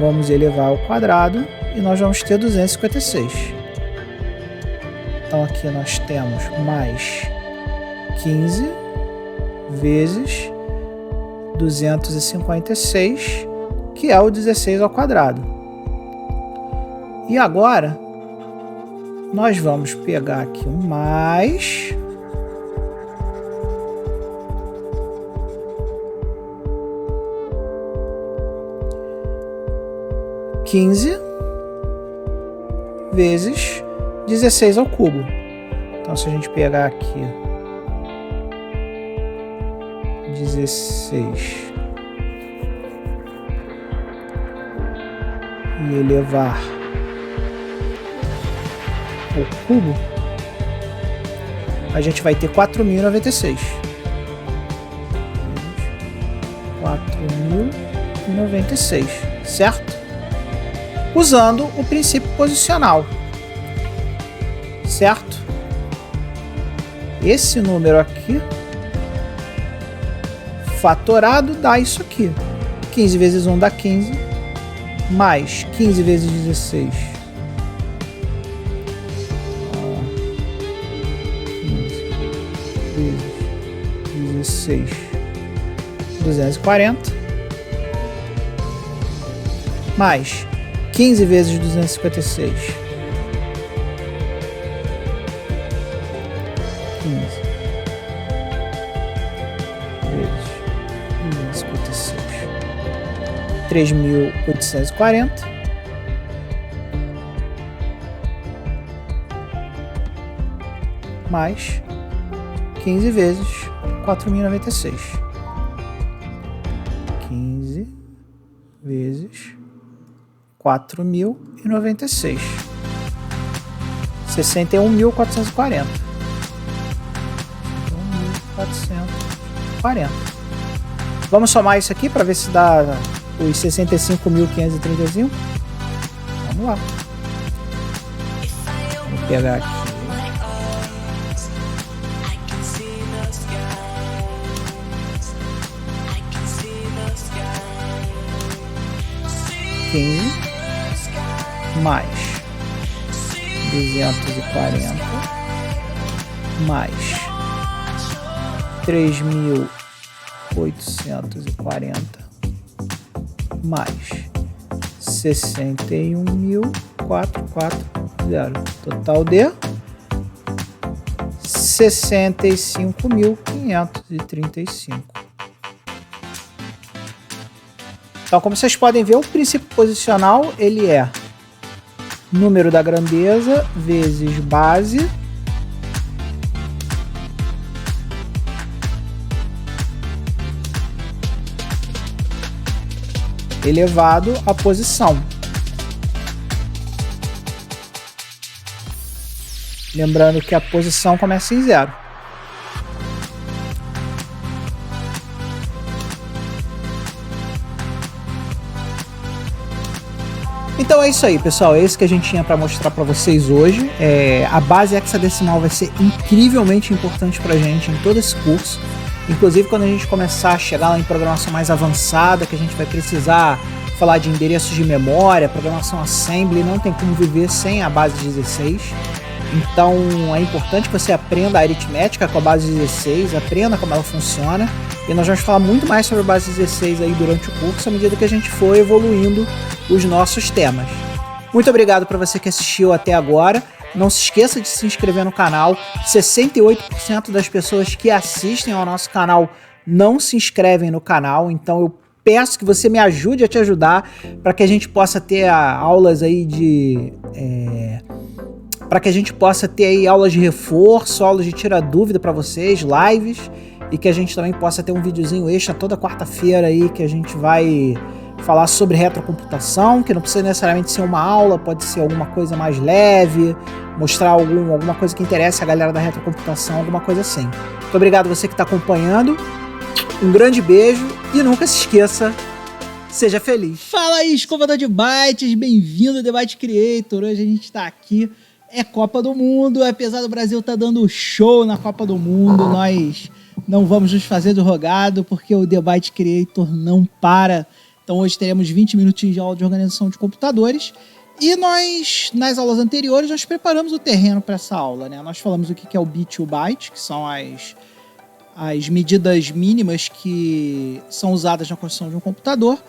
vamos elevar ao quadrado e nós vamos ter 256. Então aqui nós temos mais 15 vezes 256, que é o 16 ao quadrado. E agora nós vamos pegar aqui um mais 15 vezes 16 ao cubo. Então, se a gente pegar aqui 16 e elevar ao cubo, a gente vai ter 4.096. 4.096, certo? Usando o princípio posicional, certo? Esse número aqui, fatorado, dá isso aqui. 15 vezes 1 dá 15, mais 15 vezes 16. 15 vezes 16, 240, mais 15 vezes 256. 15 vezes 256. 3.840. Mais 15 vezes 4.096. 15 vezes 4.096. 61.440. 61.440. Vamos somar isso aqui para ver se dá os 65.535. Vamos lá. Vou pegar aqui. Mais 240 mais 3.840 mais 61.440, total de 65.535. Então, como vocês podem ver, o princípio posicional ele é número da grandeza vezes base elevado à posição. Lembrando que a posição começa em 0. Então é isso aí, pessoal. É isso que a gente tinha para mostrar para vocês hoje. A base hexadecimal vai ser incrivelmente importante para a gente em todo esse curso. Inclusive quando a gente começar a chegar lá em programação mais avançada, que a gente vai precisar falar de endereços de memória, programação assembly, não tem como viver sem a base 16. Então é importante que você aprenda a aritmética com a base 16, aprenda como ela funciona. E nós vamos falar muito mais sobre a base 16 aí durante o curso, à medida que a gente for evoluindo os nossos temas. Muito obrigado para você que assistiu até agora. Não se esqueça de se inscrever no canal. 68% das pessoas que assistem ao nosso canal não se inscrevem no canal, então eu peço que você me ajude a te ajudar para que a gente possa ter aulas aí de... para que a gente possa ter aí aulas de reforço, aulas de tirar dúvida para vocês, lives, e que a gente também possa ter um videozinho extra toda quarta-feira aí que a gente vai falar sobre retrocomputação, que não precisa necessariamente ser uma aula, pode ser alguma coisa mais leve, mostrar alguma coisa que interesse a galera da retrocomputação, alguma coisa assim. Muito obrigado você que está acompanhando, um grande beijo e nunca se esqueça, seja feliz. Fala aí, escovador de bytes, bem-vindo ao The Byte Creator. Hoje a gente está aqui É Copa do Mundo, apesar do Brasil estar dando show na Copa do Mundo, nós não vamos nos fazer do rogado, porque o The Byte Creator não para. Então hoje teremos 20 minutinhos de aula de organização de computadores. E nós, nas aulas anteriores, nós preparamos o terreno para essa aula, né? Nós falamos o que é o bit e o byte, que são as medidas mínimas que são usadas na construção de um computador.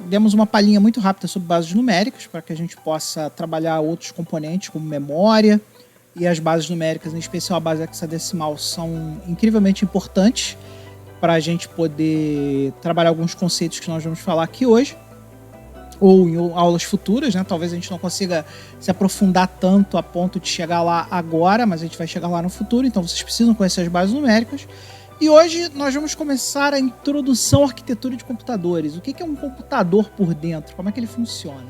Demos uma palhinha muito rápida sobre bases numéricas, para que a gente possa trabalhar outros componentes, como memória, e as bases numéricas, em especial a base hexadecimal, são incrivelmente importantes para a gente poder trabalhar alguns conceitos que nós vamos falar aqui hoje, ou em aulas futuras, né? Talvez a gente não consiga se aprofundar tanto a ponto de chegar lá agora, mas a gente vai chegar lá no futuro, então vocês precisam conhecer as bases numéricas. E hoje nós vamos começar a introdução à arquitetura de computadores. O que é um computador por dentro? Como é que ele funciona?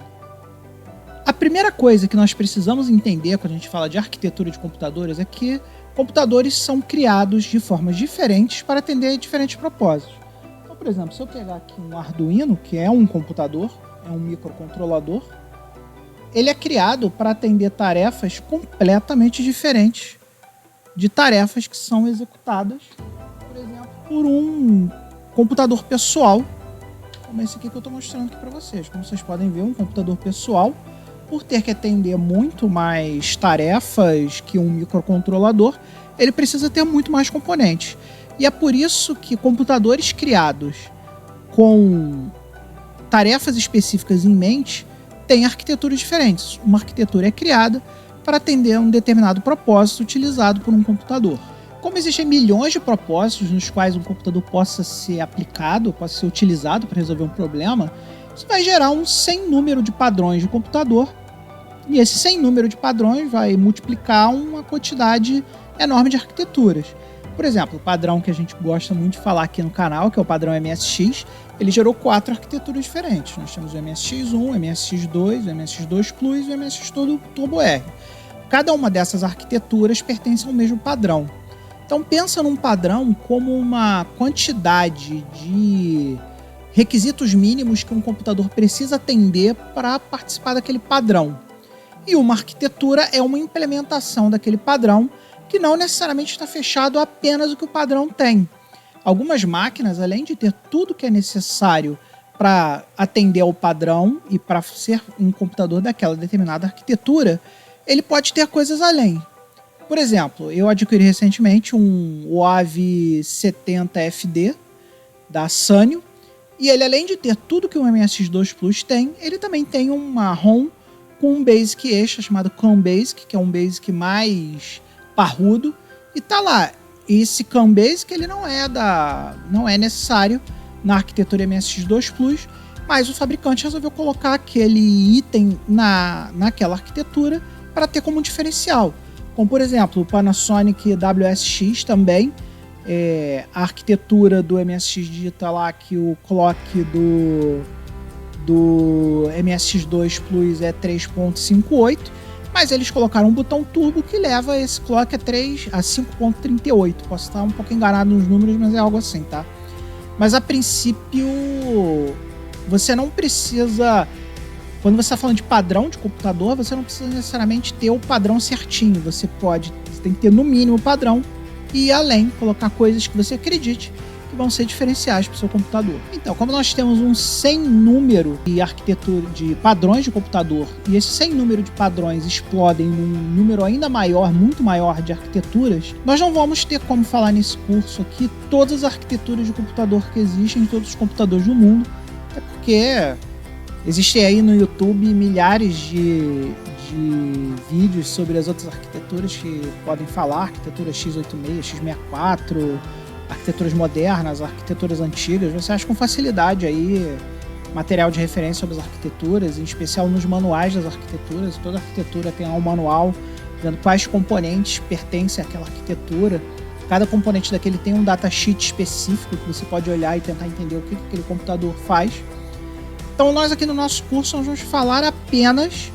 A primeira coisa que nós precisamos entender quando a gente fala de arquitetura de computadores é que computadores são criados de formas diferentes para atender diferentes propósitos. Então, por exemplo, se eu pegar aqui um Arduino, que é um computador, é um microcontrolador, ele é criado para atender tarefas completamente diferentes de tarefas que são executadas, por exemplo, por um computador pessoal, como esse aqui que eu estou mostrando aqui para vocês. Como vocês podem ver, um computador pessoal, por ter que atender muito mais tarefas que um microcontrolador, ele precisa ter muito mais componentes. E é por isso que computadores criados com tarefas específicas em mente têm arquiteturas diferentes. Uma arquitetura é criada para atender a um determinado propósito utilizado por um computador. Como existem milhões de propósitos nos quais um computador possa ser aplicado, possa ser utilizado para resolver um problema, isso vai gerar um sem número de padrões de computador, e esse sem número de padrões vai multiplicar uma quantidade enorme de arquiteturas. Por exemplo, o padrão que a gente gosta muito de falar aqui no canal, que é o padrão MSX, ele gerou 4 arquiteturas diferentes. Nós temos o MSX1, o MSX2, o MSX2 Plus e o MSX Turbo R. Cada uma dessas arquiteturas pertence ao mesmo padrão. Então pensa num padrão como uma quantidade de requisitos mínimos que um computador precisa atender para participar daquele padrão. E uma arquitetura é uma implementação daquele padrão que não necessariamente está fechado a apenas o que o padrão tem. Algumas máquinas, além de ter tudo que é necessário para atender ao padrão e para ser um computador daquela determinada arquitetura, ele pode ter coisas além. Por exemplo, eu adquiri recentemente um OAV 70FD da Sanyo, e ele, além de ter tudo que o MSX2 Plus tem, ele também tem uma ROM com um BASIC extra chamado CAN BASIC, que é um BASIC mais parrudo, e tá lá. Esse CAN BASIC ele não é necessário na arquitetura MSX2 Plus, mas o fabricante resolveu colocar aquele item naquela arquitetura para ter como um diferencial. Como, por exemplo, o Panasonic WSX também, a arquitetura do MSX digita lá que o clock do MSX2 Plus é 3.58, mas eles colocaram um botão turbo que leva esse clock a 5.38. Posso estar um pouco enganado nos números, mas é algo assim, tá? Mas a princípio, você não precisa... Quando você está falando de padrão de computador, você não precisa necessariamente ter o padrão certinho. Você tem que ter no mínimo o padrão e ir além, colocar coisas que você acredite que vão ser diferenciais para o seu computador. Então, como nós temos um sem número de arquitetura, de padrões de computador, e esse sem número de padrões explodem num número ainda maior, muito maior de arquiteturas, nós não vamos ter como falar nesse curso aqui todas as arquiteturas de computador que existem em todos os computadores do mundo, até porque existem aí no YouTube milhares de vídeos sobre as outras arquiteturas que podem falar, arquitetura x86, x64, arquiteturas modernas, arquiteturas antigas. Você acha com facilidade aí material de referência sobre as arquiteturas, em especial nos manuais das arquiteturas. Toda arquitetura tem um manual dizendo quais componentes pertencem àquela arquitetura. Cada componente daquele tem um datasheet específico que você pode olhar e tentar entender o que aquele computador faz. Então nós aqui no nosso curso nós vamos falar apenas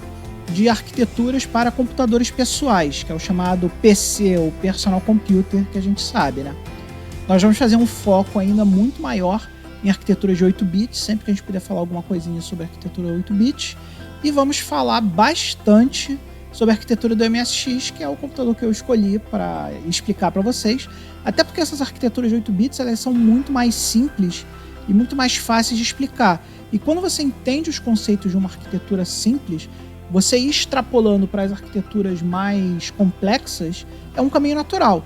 de arquiteturas para computadores pessoais, que é o chamado PC, ou Personal Computer, que a gente sabe, né? Nós vamos fazer um foco ainda muito maior em arquitetura de 8 bits, sempre que a gente puder falar alguma coisinha sobre arquitetura 8 bits, e vamos falar bastante sobre a arquitetura do MSX, que é o computador que eu escolhi para explicar para vocês. Até porque essas arquiteturas de 8 bits elas são muito mais simples e muito mais fáceis de explicar. E quando você entende os conceitos de uma arquitetura simples, você ir extrapolando para as arquiteturas mais complexas é um caminho natural.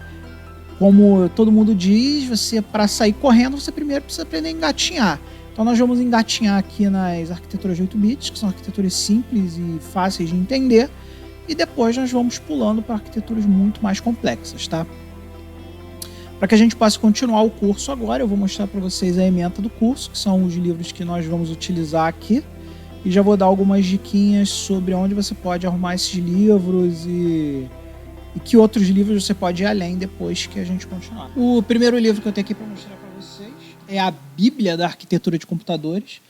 Como todo mundo diz, você para sair correndo, você primeiro precisa aprender a engatinhar. Então nós vamos engatinhar aqui nas arquiteturas de 8 bits, que são arquiteturas simples e fáceis de entender, e depois nós vamos pulando para arquiteturas muito mais complexas, tá? Para que a gente possa continuar o curso agora, eu vou mostrar para vocês a ementa do curso, que são os livros que nós vamos utilizar aqui, e já vou dar algumas diquinhas sobre onde você pode arrumar esses livros e que outros livros você pode ir além depois que a gente continuar. O primeiro livro que eu tenho aqui para mostrar para vocês é a Bíblia da Arquitetura de Computadores.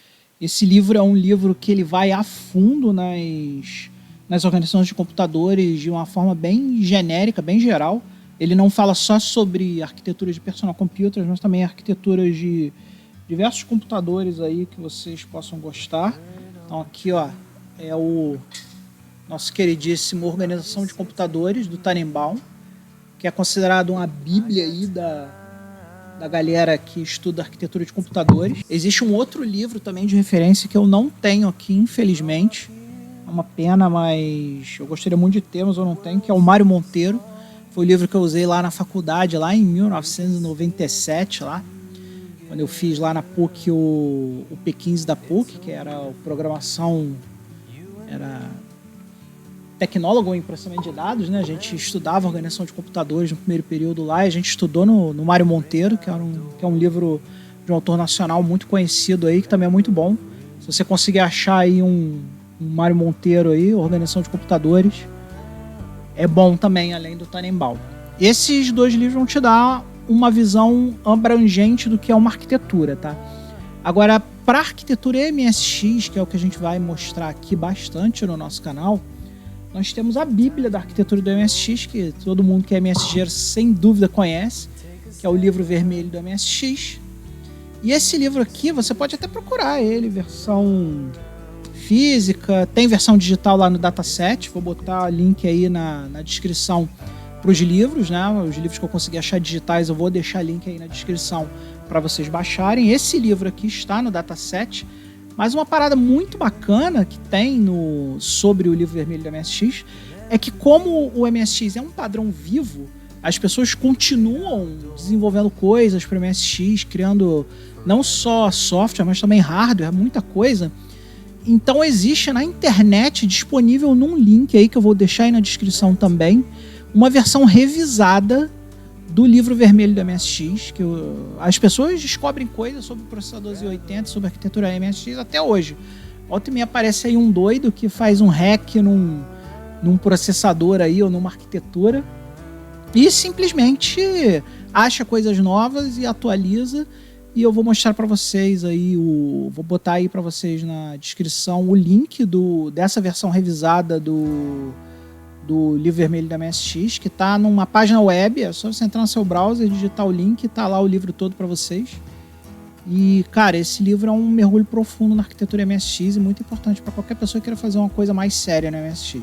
Esse livro é um livro que ele vai a fundo nas organizações de computadores de uma forma bem genérica, bem geral. Ele não fala só sobre arquiteturas de personal computers, mas também arquiteturas de diversos computadores aí que vocês possam gostar. Então aqui, ó, é o nosso queridíssimo Organização de Computadores, do Tannenbaum, que é considerado uma bíblia aí da galera que estuda arquitetura de computadores. Existe um outro livro também de referência que eu não tenho aqui, infelizmente. É uma pena, mas eu gostaria muito de ter, mas eu não tenho, que é o Mário Monteiro. Foi o livro que eu usei lá na faculdade, lá em 1997, lá, quando eu fiz lá na PUC o P15 da PUC, que era programação, era tecnólogo em processamento de dados, né? A gente estudava organização de computadores no primeiro período lá, e a gente estudou no Mário Monteiro, que é um livro de um autor nacional muito conhecido aí, que também é muito bom. Se você conseguir achar aí um Mário Monteiro aí, organização de computadores, é bom também, além do Tannenbaum. Esses dois livros vão te dar uma visão abrangente do que é uma arquitetura, tá? Agora, para arquitetura MSX, que é o que a gente vai mostrar aqui bastante no nosso canal, nós temos a Bíblia da Arquitetura do MSX, que todo mundo que é MSXeiro sem dúvida conhece, que é o livro vermelho do MSX. E esse livro aqui, você pode até procurar ele, versão física, tem versão digital lá no dataset, vou botar o link aí na descrição para os livros, né? Os livros que eu consegui achar digitais, eu vou deixar link aí na descrição para vocês baixarem. Esse livro aqui está no dataset. Mas uma parada muito bacana que tem sobre o livro vermelho do MSX é que, como o MSX é um padrão vivo, as pessoas continuam desenvolvendo coisas para o MSX, criando não só software, mas também hardware, muita coisa. Então existe na internet, disponível num link aí que eu vou deixar aí na descrição também, uma versão revisada do livro vermelho do MSX, que as pessoas descobrem coisas sobre o processador Z80, sobre a arquitetura MSX até hoje. Volta e meia aparece aí um doido que faz um hack num processador aí, ou numa arquitetura, e simplesmente acha coisas novas e atualiza. E eu vou mostrar para vocês aí, vou botar aí para vocês na descrição o link dessa versão revisada do livro vermelho da MSX, que está numa página web. É só você entrar no seu browser, digitar o link, tá lá o livro todo para vocês. E, cara, esse livro é um mergulho profundo na arquitetura MSX e muito importante para qualquer pessoa que queira fazer uma coisa mais séria no MSX.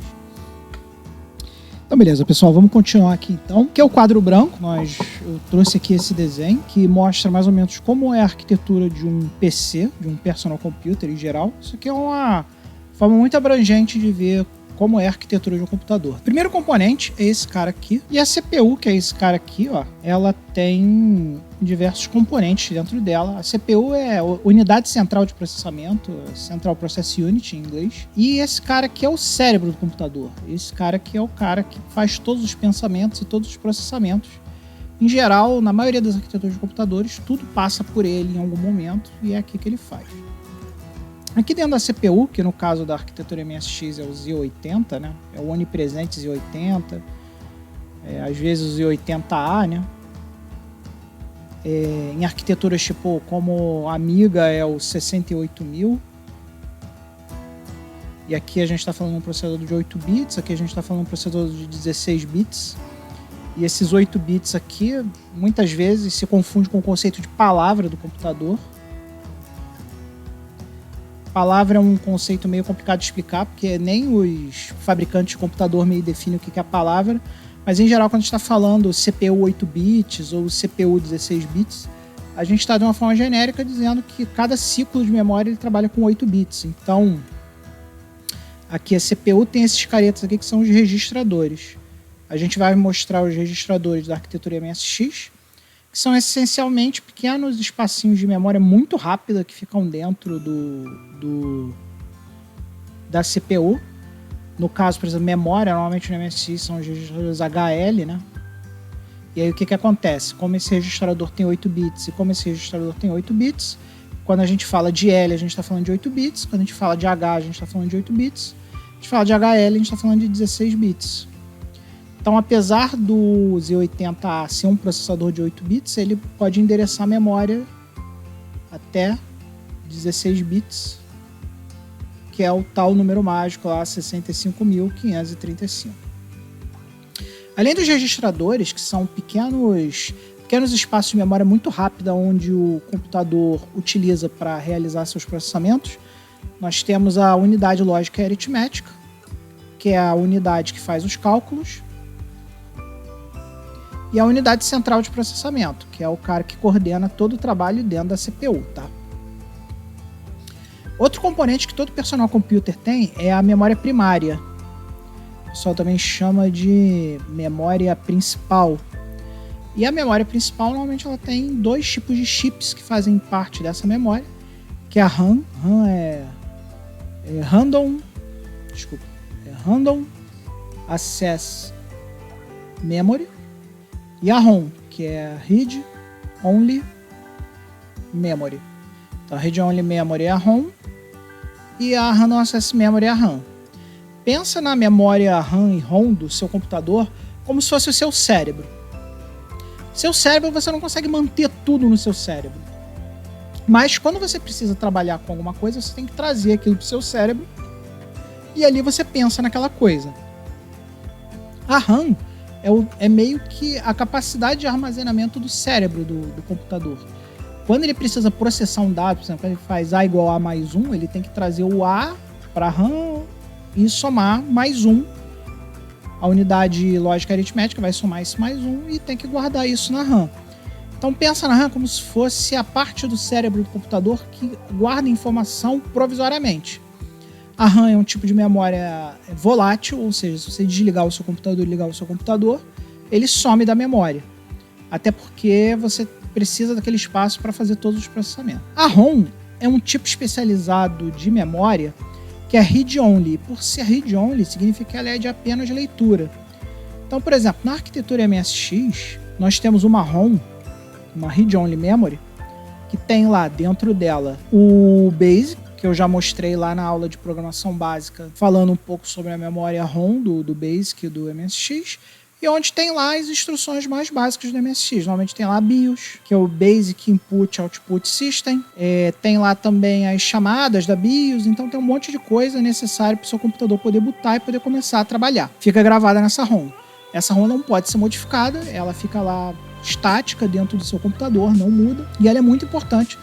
Então, beleza, pessoal, vamos continuar aqui então. Que é o quadro branco. Eu trouxe aqui esse desenho que mostra mais ou menos como é a arquitetura de um PC, de um personal computer em geral. Isso aqui é uma forma muito abrangente de ver como é a arquitetura de um computador. O primeiro componente é esse cara aqui, e a CPU, que é esse cara aqui, ó, ela tem diversos componentes dentro dela. A CPU é a Unidade Central de Processamento, Central Process Unit em inglês, e esse cara aqui é o cérebro do computador. Esse cara aqui é o cara que faz todos os pensamentos e todos os processamentos. Em geral, na maioria das arquiteturas de computadores, tudo passa por ele em algum momento, e é aqui que ele faz. Aqui dentro da CPU, que no caso da arquitetura MSX é o Z80, né? É o onipresente Z80, às vezes o Z80A, né? Em arquiteturas tipo como Amiga é o 68000. E aqui a gente está falando de um processador de 8 bits, aqui a gente está falando de um processador de 16 bits. E esses 8 bits aqui, muitas vezes, se confunde com o conceito de palavra do computador. palavra é um conceito meio complicado de explicar, porque nem os fabricantes de computador meio definem o que é a palavra, mas em geral quando a gente está falando CPU 8 bits ou CPU 16 bits, a gente está de uma forma genérica dizendo que cada ciclo de memória ele trabalha com 8 bits. Então, aqui a CPU tem esses caretas aqui que são os registradores. A gente vai mostrar os registradores da arquitetura MSX, que são essencialmente pequenos espacinhos de memória muito rápida que ficam dentro da CPU. No caso, por exemplo, memória, normalmente no MSX são os registradores HL, né? E aí o que acontece? Como esse registrador tem 8 bits e como esse registrador tem 8 bits, quando a gente fala de L, a gente está falando de 8 bits, quando a gente fala de H, a gente está falando de 8 bits, a gente fala de HL, a gente está falando de 16 bits. Então, apesar do Z80A ser um processador de 8 bits, ele pode endereçar a memória até 16 bits, que é o tal número mágico lá, 65.535. Além dos registradores, que são pequenos espaços de memória muito rápida onde o computador utiliza para realizar seus processamentos, nós temos a unidade lógica e aritmética, que é a unidade que faz os cálculos, e a unidade central de processamento, que é o cara que coordena todo o trabalho dentro da CPU, tá? Outro componente que todo personal computer tem é a memória primária. O pessoal também chama de memória principal. E a memória principal, normalmente, ela tem dois tipos de chips que fazem parte dessa memória, que é a RAM. RAM é Random Access Memory. E a ROM, que é Read Only Memory. Então, a Read Only Memory é a ROM e a Random Access Memory é a RAM. Pensa na memória RAM e ROM do seu computador como se fosse o seu cérebro. Seu cérebro, você não consegue manter tudo no seu cérebro. Mas quando você precisa trabalhar com alguma coisa, você tem que trazer aquilo para o seu cérebro e ali você pensa naquela coisa. A RAM é meio que a capacidade de armazenamento do cérebro do computador. Quando ele precisa processar um dado, por exemplo, quando ele faz A igual a mais 1, ele tem que trazer o A para a RAM e somar mais 1. A unidade lógica aritmética vai somar esse mais 1 e tem que guardar isso na RAM. Então pensa na RAM como se fosse a parte do cérebro do computador que guarda informação provisoriamente. A RAM é um tipo de memória volátil, ou seja, se você desligar o seu computador e ligar o seu computador, ele some da memória. Até porque você precisa daquele espaço para fazer todos os processamentos. A ROM é um tipo especializado de memória que é read-only. Por ser read-only, significa que ela é de apenas leitura. Então, por exemplo, na arquitetura MSX, nós temos uma ROM, uma read-only memory, que tem lá dentro dela o BASIC, que eu já mostrei lá na aula de programação básica, falando um pouco sobre a memória ROM do BASIC e do MSX, e onde tem lá as instruções mais básicas do MSX. Normalmente tem lá BIOS, que é o Basic Input Output System. Tem lá também as chamadas da BIOS. Então tem um monte de coisa necessária para o seu computador poder botar e poder começar a trabalhar. Fica gravada nessa ROM. Essa ROM não pode ser modificada, ela fica lá estática dentro do seu computador, não muda. E ela é muito importante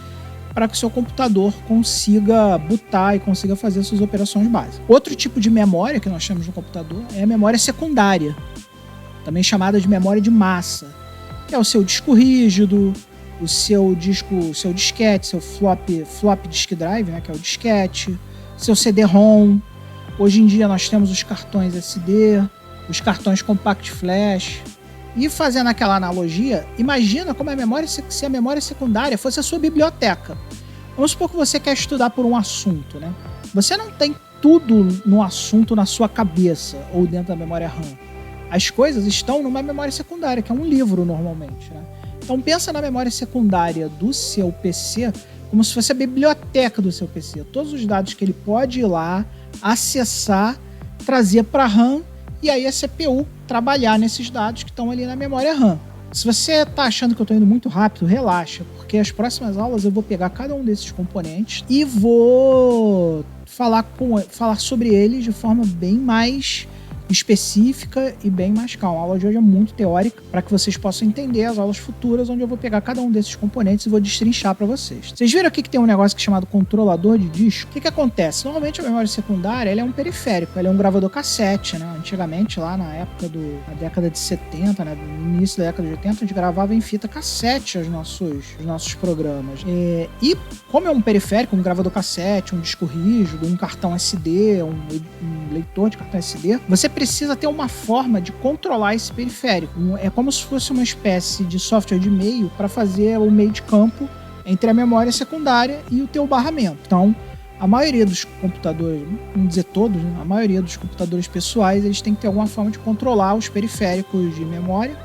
para que o seu computador consiga botar e consiga fazer suas operações básicas. Outro tipo de memória que nós temos no computador é a memória secundária, também chamada de memória de massa, que é o seu disco rígido, o seu disquete, seu flop disk drive, né, que é o disquete, seu CD-ROM. Hoje em dia nós temos os cartões SD, os cartões Compact Flash. E fazendo aquela analogia, imagina como se a memória secundária fosse a sua biblioteca. Vamos supor que você quer estudar por um assunto, né? Você não tem tudo no assunto na sua cabeça ou dentro da memória RAM. As coisas estão numa memória secundária, que é um livro normalmente, né? Então pensa na memória secundária do seu PC como se fosse a biblioteca do seu PC. Todos os dados que ele pode ir lá, acessar, trazer para a RAM e aí a CPU trabalhar nesses dados que estão ali na memória RAM. Se você está achando que eu estou indo muito rápido, relaxa, porque as próximas aulas eu vou pegar cada um desses componentes e vou falar sobre eles de forma bem mais específica e bem mais calma. A aula de hoje é muito teórica para que vocês possam entender as aulas futuras, onde eu vou pegar cada um desses componentes e vou destrinchar para vocês. Vocês viram aqui que tem um negócio chamado controlador de disco? O que acontece? Normalmente a memória secundária ela é um periférico, ela é um gravador cassete, né? Antigamente, lá na época na década de 70, né? No início da década de 80, a gente gravava em fita cassete os nossos programas. E como é um periférico, um gravador cassete, um disco rígido, um cartão SD, um leitor de cartão SD, você precisa ter uma forma de controlar esse periférico. É como se fosse uma espécie de software de meio para fazer o meio de campo entre a memória secundária e o teu barramento. Então, a maioria dos computadores, não dizer todos, né? A maioria dos computadores pessoais, eles têm que ter alguma forma de controlar os periféricos de memória.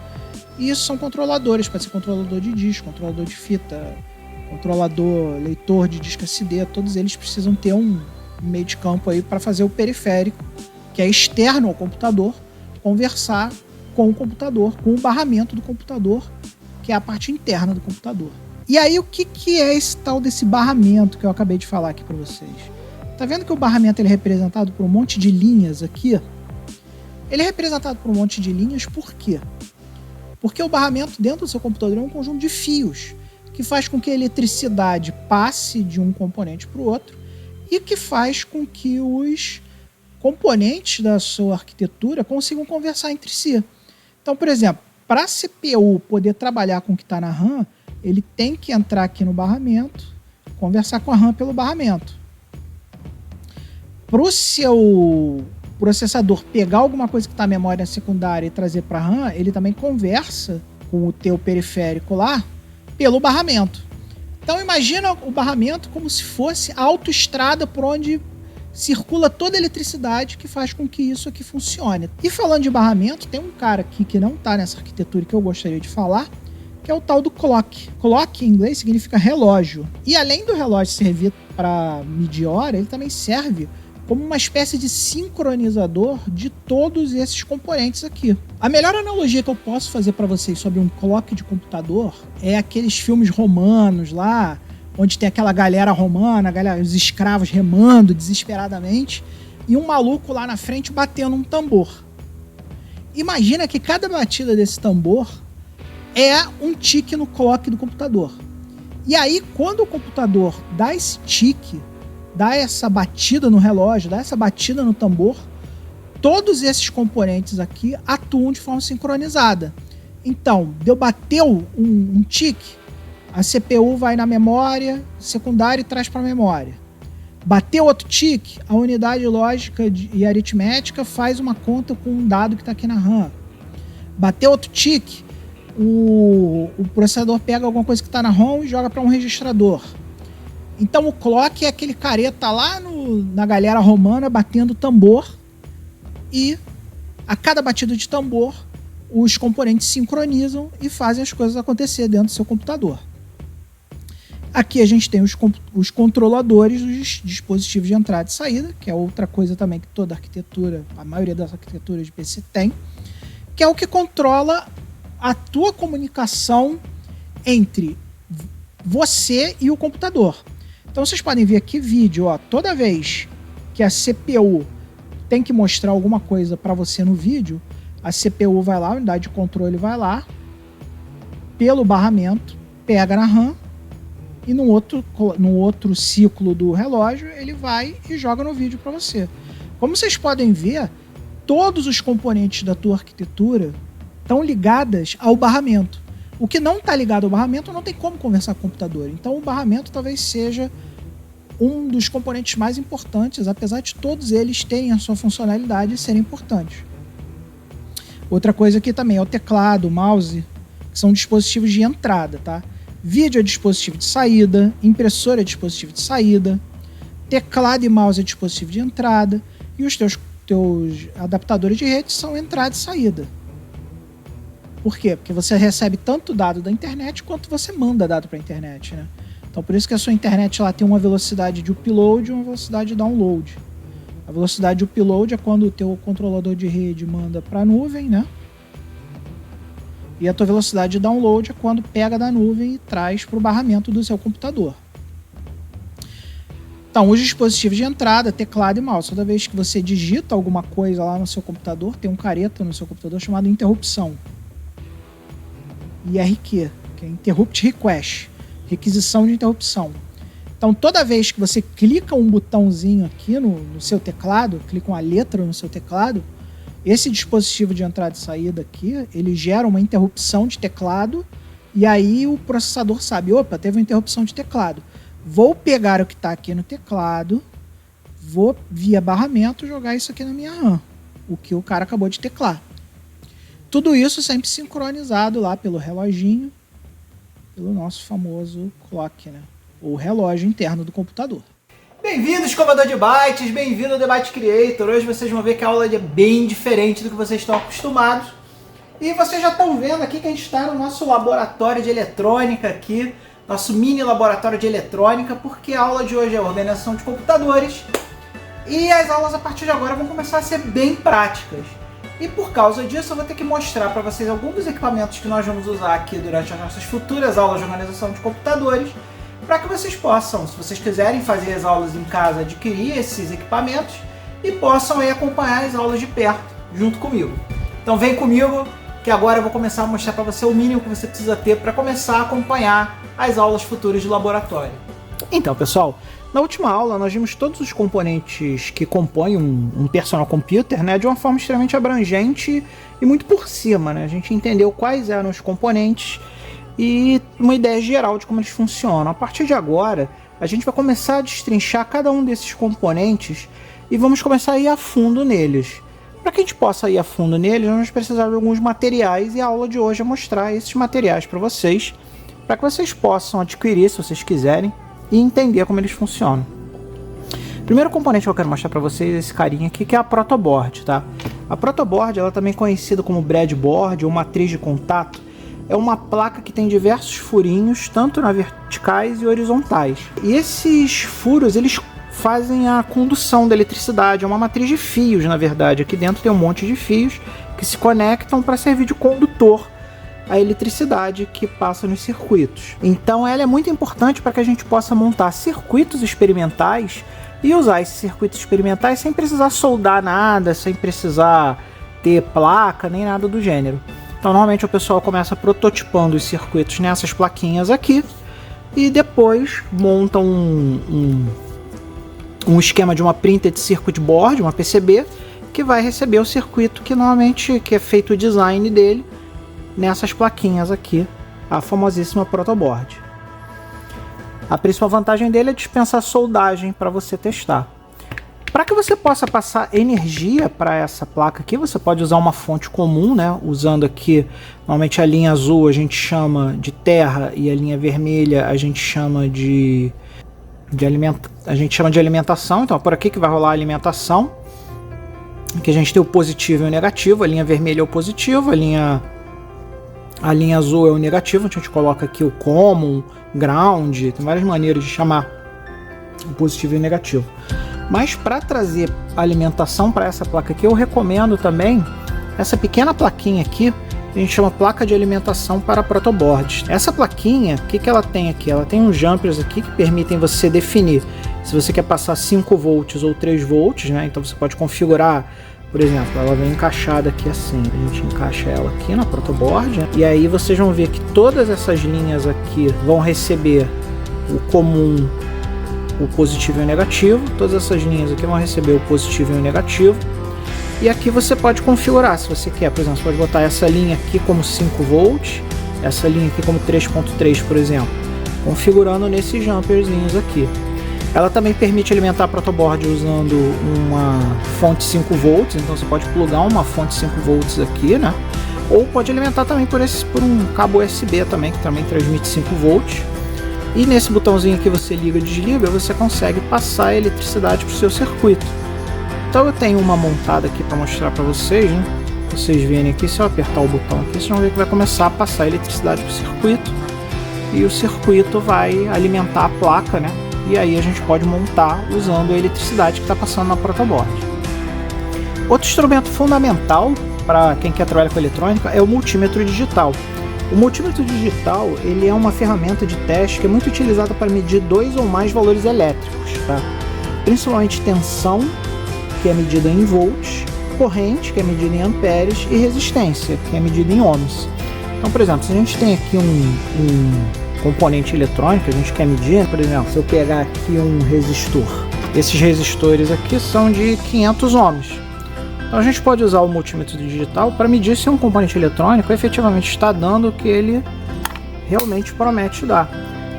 E isso são controladores, pode ser controlador de disco, controlador de fita, controlador, leitor de disco SD, todos eles precisam ter um meio de campo aí para fazer o periférico, que é externo ao computador, conversar com o computador, com o barramento do computador, que é a parte interna do computador. E aí o que é esse tal desse barramento que eu acabei de falar aqui para vocês? Tá vendo que o barramento ele é representado por um monte de linhas aqui? Ele é representado por um monte de linhas por quê? Porque o barramento dentro do seu computador é um conjunto de fios que faz com que a eletricidade passe de um componente para o outro e que faz com que os componentes da sua arquitetura consigam conversar entre si. Então, por exemplo, para a CPU poder trabalhar com o que está na RAM, ele tem que entrar aqui no barramento, conversar com a RAM pelo barramento. Para o seu processador pegar alguma coisa que está na memória secundária e trazer para a RAM, ele também conversa com o teu periférico lá pelo barramento. Então imagina o barramento como se fosse a autoestrada por onde circula toda a eletricidade que faz com que isso aqui funcione. E falando de barramento, tem um cara aqui que não está nessa arquitetura que eu gostaria de falar, que é o tal do clock. Clock em inglês significa relógio. E além do relógio servir para medir hora, ele também serve como uma espécie de sincronizador de todos esses componentes aqui. A melhor analogia que eu posso fazer para vocês sobre um clock de computador é aqueles filmes romanos lá, onde tem aquela galera romana, os escravos remando desesperadamente, e um maluco lá na frente batendo um tambor. Imagina que cada batida desse tambor é um tique no clock do computador. E aí, quando o computador dá esse tique, dá essa batida no relógio, dá essa batida no tambor, todos esses componentes aqui atuam de forma sincronizada. Então, bateu um tique, a CPU vai na memória secundária e traz para a memória. Bateu outro tique, a unidade lógica e aritmética faz uma conta com um dado que está aqui na RAM. Bateu outro tique, o processador pega alguma coisa que está na ROM e joga para um registrador. Então o clock é aquele careta lá na galera romana batendo tambor, e a cada batida de tambor os componentes sincronizam e fazem as coisas acontecer dentro do seu computador. Aqui a gente tem os controladores dos dispositivos de entrada e saída, que é outra coisa também que toda arquitetura, a maioria das arquiteturas de PC tem, que é o que controla a tua comunicação entre você e o computador. Então vocês podem ver aqui vídeo, ó, toda vez que a CPU tem que mostrar alguma coisa para você no vídeo, a CPU vai lá, a unidade de controle vai lá, pelo barramento, pega na RAM, e no outro ciclo do relógio ele vai e joga no vídeo para você. Como vocês podem ver, todos os componentes da tua arquitetura estão ligadas ao barramento. O que não está ligado ao barramento não tem como conversar com o computador. Então o barramento talvez seja um dos componentes mais importantes, apesar de todos eles terem a sua funcionalidade e serem importantes. Outra coisa aqui também é o teclado, o mouse, que são dispositivos de entrada, tá? Vídeo é dispositivo de saída, impressora é dispositivo de saída, teclado e mouse é dispositivo de entrada, e os teus adaptadores de rede são entrada e saída. Por quê? Porque você recebe tanto dado da internet quanto você manda dado para a internet, né? Então por isso que a sua internet lá tem uma velocidade de upload e uma velocidade de download. A velocidade de upload é quando o teu controlador de rede manda para a nuvem, né? E a tua velocidade de download é quando pega da nuvem e traz para o barramento do seu computador. Então, os dispositivos de entrada, teclado e mouse. Toda vez que você digita alguma coisa lá no seu computador, tem um careta no seu computador chamado interrupção. IRQ, que é Interrupt Request. Requisição de interrupção. Então, toda vez que você clica um botãozinho aqui no seu teclado, clica uma letra no seu teclado, esse dispositivo de entrada e saída aqui, ele gera uma interrupção de teclado e aí o processador sabe, opa, teve uma interrupção de teclado. Vou pegar o que está aqui no teclado, vou, via barramento, jogar isso aqui na minha RAM, o que o cara acabou de teclar. Tudo isso sempre sincronizado lá pelo reloginho, pelo nosso famoso clock, né? Ou relógio interno do computador. Bem-vindos, escovador de bytes, bem-vindo ao The Byte Creator. Hoje vocês vão ver que a aula é bem diferente do que vocês estão acostumados. E vocês já estão vendo aqui que a gente está no nosso laboratório de eletrônica aqui, nosso mini laboratório de eletrônica, porque a aula de hoje é organização de computadores e as aulas a partir de agora vão começar a ser bem práticas. E por causa disso eu vou ter que mostrar para vocês alguns dos equipamentos que nós vamos usar aqui durante as nossas futuras aulas de organização de computadores, para que vocês possam, se vocês quiserem fazer as aulas em casa, adquirir esses equipamentos e possam aí acompanhar as aulas de perto junto comigo. Então vem comigo que agora eu vou começar a mostrar para você o mínimo que você precisa ter para começar a acompanhar as aulas futuras de laboratório. Então pessoal, na última aula nós vimos todos os componentes que compõem um personal computer, né, de uma forma extremamente abrangente e muito por cima, né? A gente entendeu quais eram os componentes e uma ideia geral de como eles funcionam. A partir de agora, a gente vai começar a destrinchar cada um desses componentes e vamos começar a ir a fundo neles. Para que a gente possa ir a fundo neles, nós vamos precisar de alguns materiais e a aula de hoje é mostrar esses materiais para vocês, para que vocês possam adquirir, se vocês quiserem, e entender como eles funcionam. O primeiro componente que eu quero mostrar para vocês é esse carinha aqui, que é a protoboard, tá? A protoboard, ela também é conhecida como breadboard ou matriz de contato. É uma placa que tem diversos furinhos, tanto na verticais e horizontais. E esses furos, eles fazem a condução da eletricidade. É uma matriz de fios, na verdade. Aqui dentro tem um monte de fios que se conectam para servir de condutor à eletricidade que passa nos circuitos. Então ela é muito importante para que a gente possa montar circuitos experimentais e usar esses circuitos experimentais sem precisar soldar nada, sem precisar ter placa, nem nada do gênero. Então normalmente o pessoal começa prototipando os circuitos nessas plaquinhas aqui e depois monta um esquema de uma Printed Circuit Board, uma PCB, que vai receber o circuito que normalmente é feito o design dele nessas plaquinhas aqui, a famosíssima protoboard. A principal vantagem dele é dispensar soldagem para você testar. Para que você possa passar energia para essa placa aqui, você pode usar uma fonte comum, né? Usando aqui, normalmente a linha azul a gente chama de terra e a linha vermelha a gente chama de alimentação. Então é por aqui que vai rolar a alimentação. Aqui a gente tem o positivo e o negativo. A linha vermelha é o positivo, a linha azul é o negativo. A gente coloca aqui o common, ground, tem várias maneiras de chamar o positivo e o negativo. Mas para trazer alimentação para essa placa aqui, eu recomendo também essa pequena plaquinha aqui, que a gente chama placa de alimentação para protoboards. Essa plaquinha, o que ela tem aqui? Ela tem uns jumpers aqui que permitem você definir se você quer passar 5 volts ou 3 volts, né? Então você pode configurar, por exemplo, ela vem encaixada aqui assim, a gente encaixa ela aqui na protoboard, né? E aí vocês vão ver que todas essas linhas aqui vão receber o comum, o positivo e o negativo. Todas essas linhas aqui vão receber o positivo e o negativo. E aqui você pode configurar, se você quer, por exemplo, você pode botar essa linha aqui como 5 volts, essa linha aqui como 3.3, por exemplo, configurando nesses jumperzinhos aqui. Ela também permite alimentar a protoboard usando uma fonte 5 volts, então você pode plugar uma fonte 5 volts aqui, né? Ou pode alimentar também por um cabo USB também, que também transmite 5 volts. E nesse botãozinho aqui você liga e desliga, você consegue passar a eletricidade para o seu circuito. Então eu tenho uma montada aqui para mostrar para vocês, né? Vocês verem aqui, se eu apertar o botão aqui, vocês vão ver que vai começar a passar a eletricidade para o circuito. E o circuito vai alimentar a placa, né? E aí a gente pode montar usando a eletricidade que está passando na protoboard. Outro instrumento fundamental para quem quer trabalhar com eletrônica é o multímetro digital. O multímetro digital, ele é uma ferramenta de teste que é muito utilizada para medir 2 ou mais valores elétricos, tá? principalmente tensão, que é medida em volts, corrente, que é medida em amperes, e resistência, que é medida em ohms. Então, por exemplo, se a gente tem aqui um componente eletrônico, a gente quer medir, por exemplo, se eu pegar aqui um resistor, esses resistores aqui são de 500 ohms. Então a gente pode usar o multímetro digital para medir se um componente eletrônico efetivamente está dando o que ele realmente promete dar.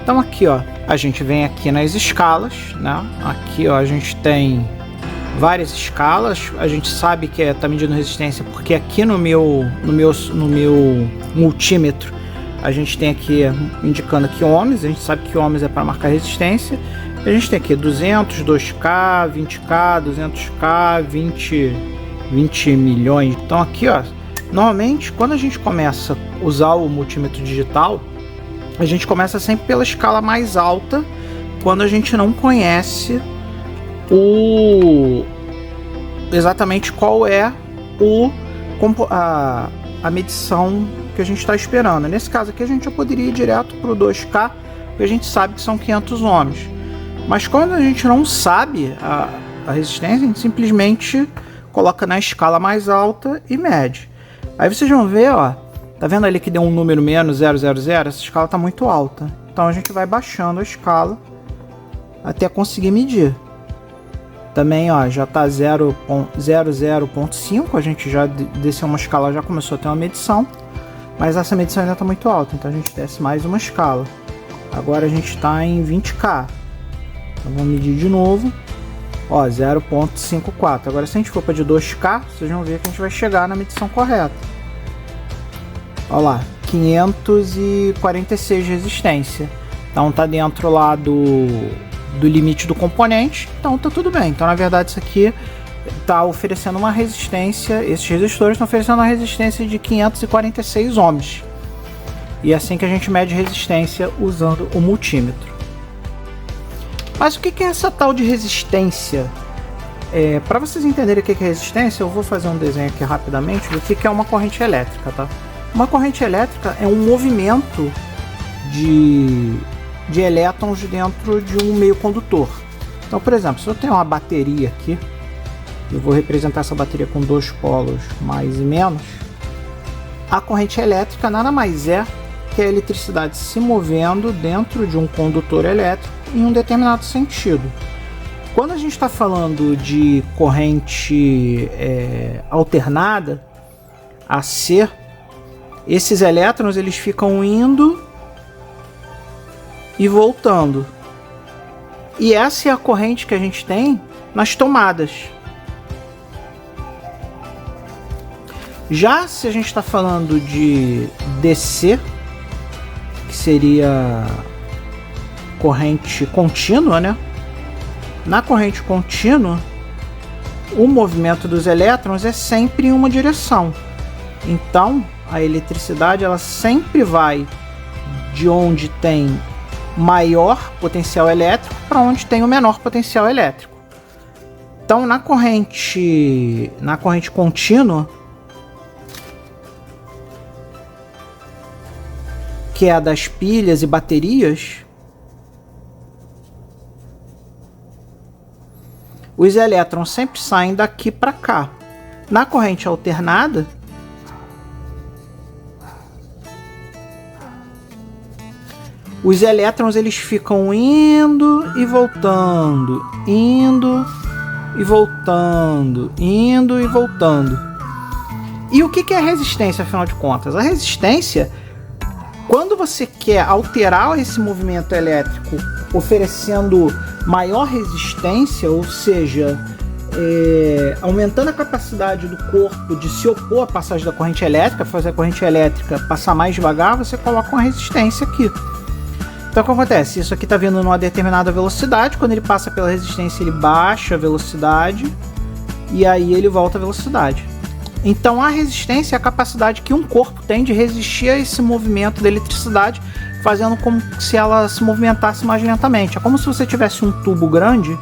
Então aqui, ó, a gente vem aqui nas escalas, né? Aqui, ó, a gente tem várias escalas. A gente sabe que está medindo resistência porque aqui no meu multímetro a gente tem aqui indicando aqui ohms. A gente sabe que ohms é para marcar resistência. A gente tem aqui 200, 2K, 20K, 200K, 20 milhões. Então aqui, ó, normalmente quando a gente começa a usar o multímetro digital, a gente começa sempre pela escala mais alta, quando a gente não conhece exatamente qual é a medição que a gente está esperando. Nesse caso aqui a gente já poderia ir direto para o 2K, porque a gente sabe que são 500 ohms. Mas quando a gente não sabe a resistência, a gente simplesmente coloca na escala mais alta e mede. Aí vocês vão ver, ó, tá vendo ali que deu um número menos 000? Essa escala está muito alta. Então a gente vai baixando a escala até conseguir medir. Também, ó, já tá 0,0.5, a gente já desceu uma escala, já começou a ter uma medição, mas essa medição ainda está muito alta, então a gente desce mais uma escala. Agora a gente está em 20K. Então vamos medir de novo. Ó, 0,54. Agora se a gente for para de 2K, vocês vão ver que a gente vai chegar na medição correta. Olha lá, 546 de resistência. Então tá dentro lá do limite do componente, então tá tudo bem. Então na verdade isso aqui tá oferecendo uma resistência, esses resistores estão oferecendo uma resistência de 546 ohms. E é assim que a gente mede resistência usando o multímetro. Mas o que é essa tal de resistência? Para vocês entenderem o que é resistência, eu vou fazer um desenho aqui rapidamente do que é uma corrente elétrica, tá? Uma corrente elétrica é um movimento de elétrons dentro de um meio condutor. Então, por exemplo, se eu tenho uma bateria aqui, eu vou representar essa bateria com dois polos mais e menos, a corrente elétrica nada mais é que a eletricidade se movendo dentro de um condutor elétrico em um determinado sentido. Quando a gente está falando de corrente alternada, AC, esses elétrons eles ficam indo e voltando. E essa é a corrente que a gente tem nas tomadas. Já se a gente está falando de DC, que seria corrente contínua, né? Na corrente contínua, o movimento dos elétrons é sempre em uma direção. Então, a eletricidade ela sempre vai de onde tem maior potencial elétrico para onde tem o menor potencial elétrico. Então, na corrente contínua, que é a das pilhas e baterias, os elétrons sempre saem daqui para cá. Na corrente alternada, os elétrons eles ficam indo e voltando, indo e voltando, indo e voltando. E o que é resistência, afinal de contas? A resistência, quando você quer alterar esse movimento elétrico oferecendo maior resistência, ou seja, aumentando a capacidade do corpo de se opor à passagem da corrente elétrica, fazer a corrente elétrica passar mais devagar, você coloca uma resistência aqui. Então o que acontece? Isso aqui está vindo numa determinada velocidade, quando ele passa pela resistência ele baixa a velocidade e aí ele volta a velocidade. Então a resistência é a capacidade que um corpo tem de resistir a esse movimento da eletricidade, fazendo como se ela se movimentasse mais lentamente. É como se você tivesse um tubo grande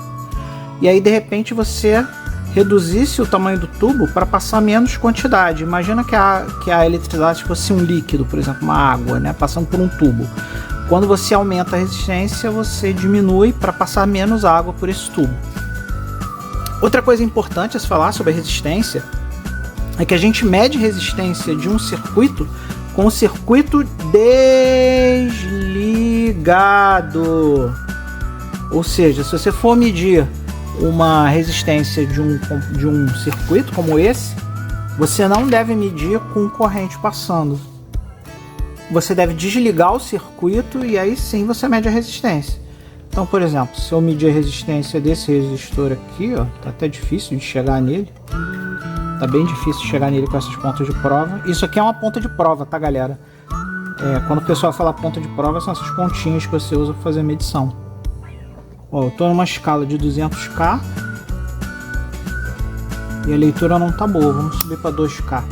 e aí de repente você reduzisse o tamanho do tubo para passar menos quantidade. Imagina que a eletricidade fosse um líquido, por exemplo, uma água, né, passando por um tubo. Quando você aumenta a resistência, você diminui para passar menos água por esse tubo. Outra coisa importante a se falar sobre a resistência é que a gente mede resistência de um circuito com o circuito desligado. Ou seja, se você for medir uma resistência de um circuito como esse, você não deve medir com corrente passando. Você deve desligar o circuito e aí sim você mede a resistência. Então, por exemplo, se eu medir a resistência desse resistor aqui, ó, tá até difícil de chegar nele. Tá bem difícil de chegar nele com essas pontas de prova. Isso aqui é uma ponta de prova, tá, galera? Quando o pessoal fala ponta de prova, são essas pontinhas que você usa para fazer a medição. Ó, eu tô numa escala de 200K e a leitura não tá boa. Vamos subir para 2K.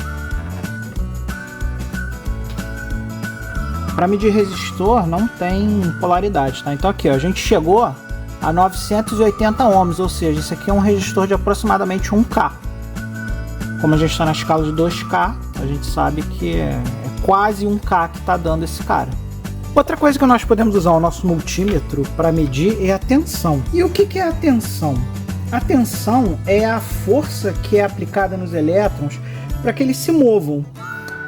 Para medir resistor não tem polaridade, tá? Então aqui, ó, a gente chegou a 980 ohms, ou seja, isso aqui é um resistor de aproximadamente 1K. Como a gente está na escala de 2K, a gente sabe que é quase 1K que está dando esse cara. Outra coisa que nós podemos usar o nosso multímetro para medir é a tensão. E o que é a tensão? A tensão é a força que é aplicada nos elétrons para que eles se movam.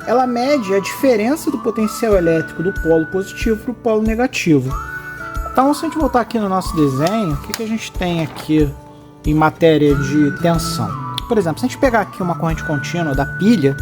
Ela mede a diferença do potencial elétrico do polo positivo para o polo negativo. Então, se a gente voltar aqui no nosso desenho, o que a gente tem aqui em matéria de tensão? Por exemplo, se a gente pegar aqui uma corrente contínua da pilha,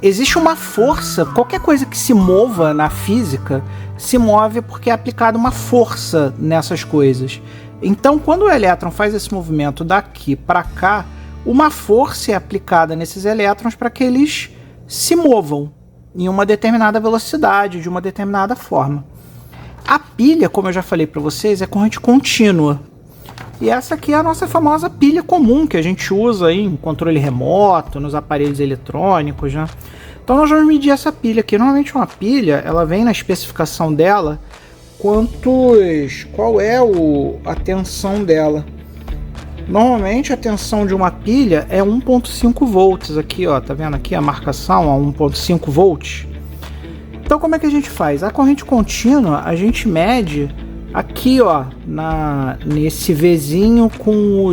existe uma força, qualquer coisa que se mova na física, se move porque é aplicada uma força nessas coisas. Então, quando o elétron faz esse movimento daqui para cá, uma força é aplicada nesses elétrons para que eles se movam em uma determinada velocidade, de uma determinada forma. A pilha, como eu já falei para vocês, é corrente contínua. E essa aqui é a nossa famosa pilha comum, que a gente usa aí em controle remoto, nos aparelhos eletrônicos, né? Então nós vamos medir essa pilha aqui. Normalmente uma pilha, ela vem na especificação dela qual é a tensão dela. Normalmente a tensão de uma pilha é 1.5 volts aqui, ó, tá vendo aqui a marcação, ó, 1.5 volts. Então como é que a gente faz? A corrente contínua a gente mede aqui, ó, nesse Vzinho com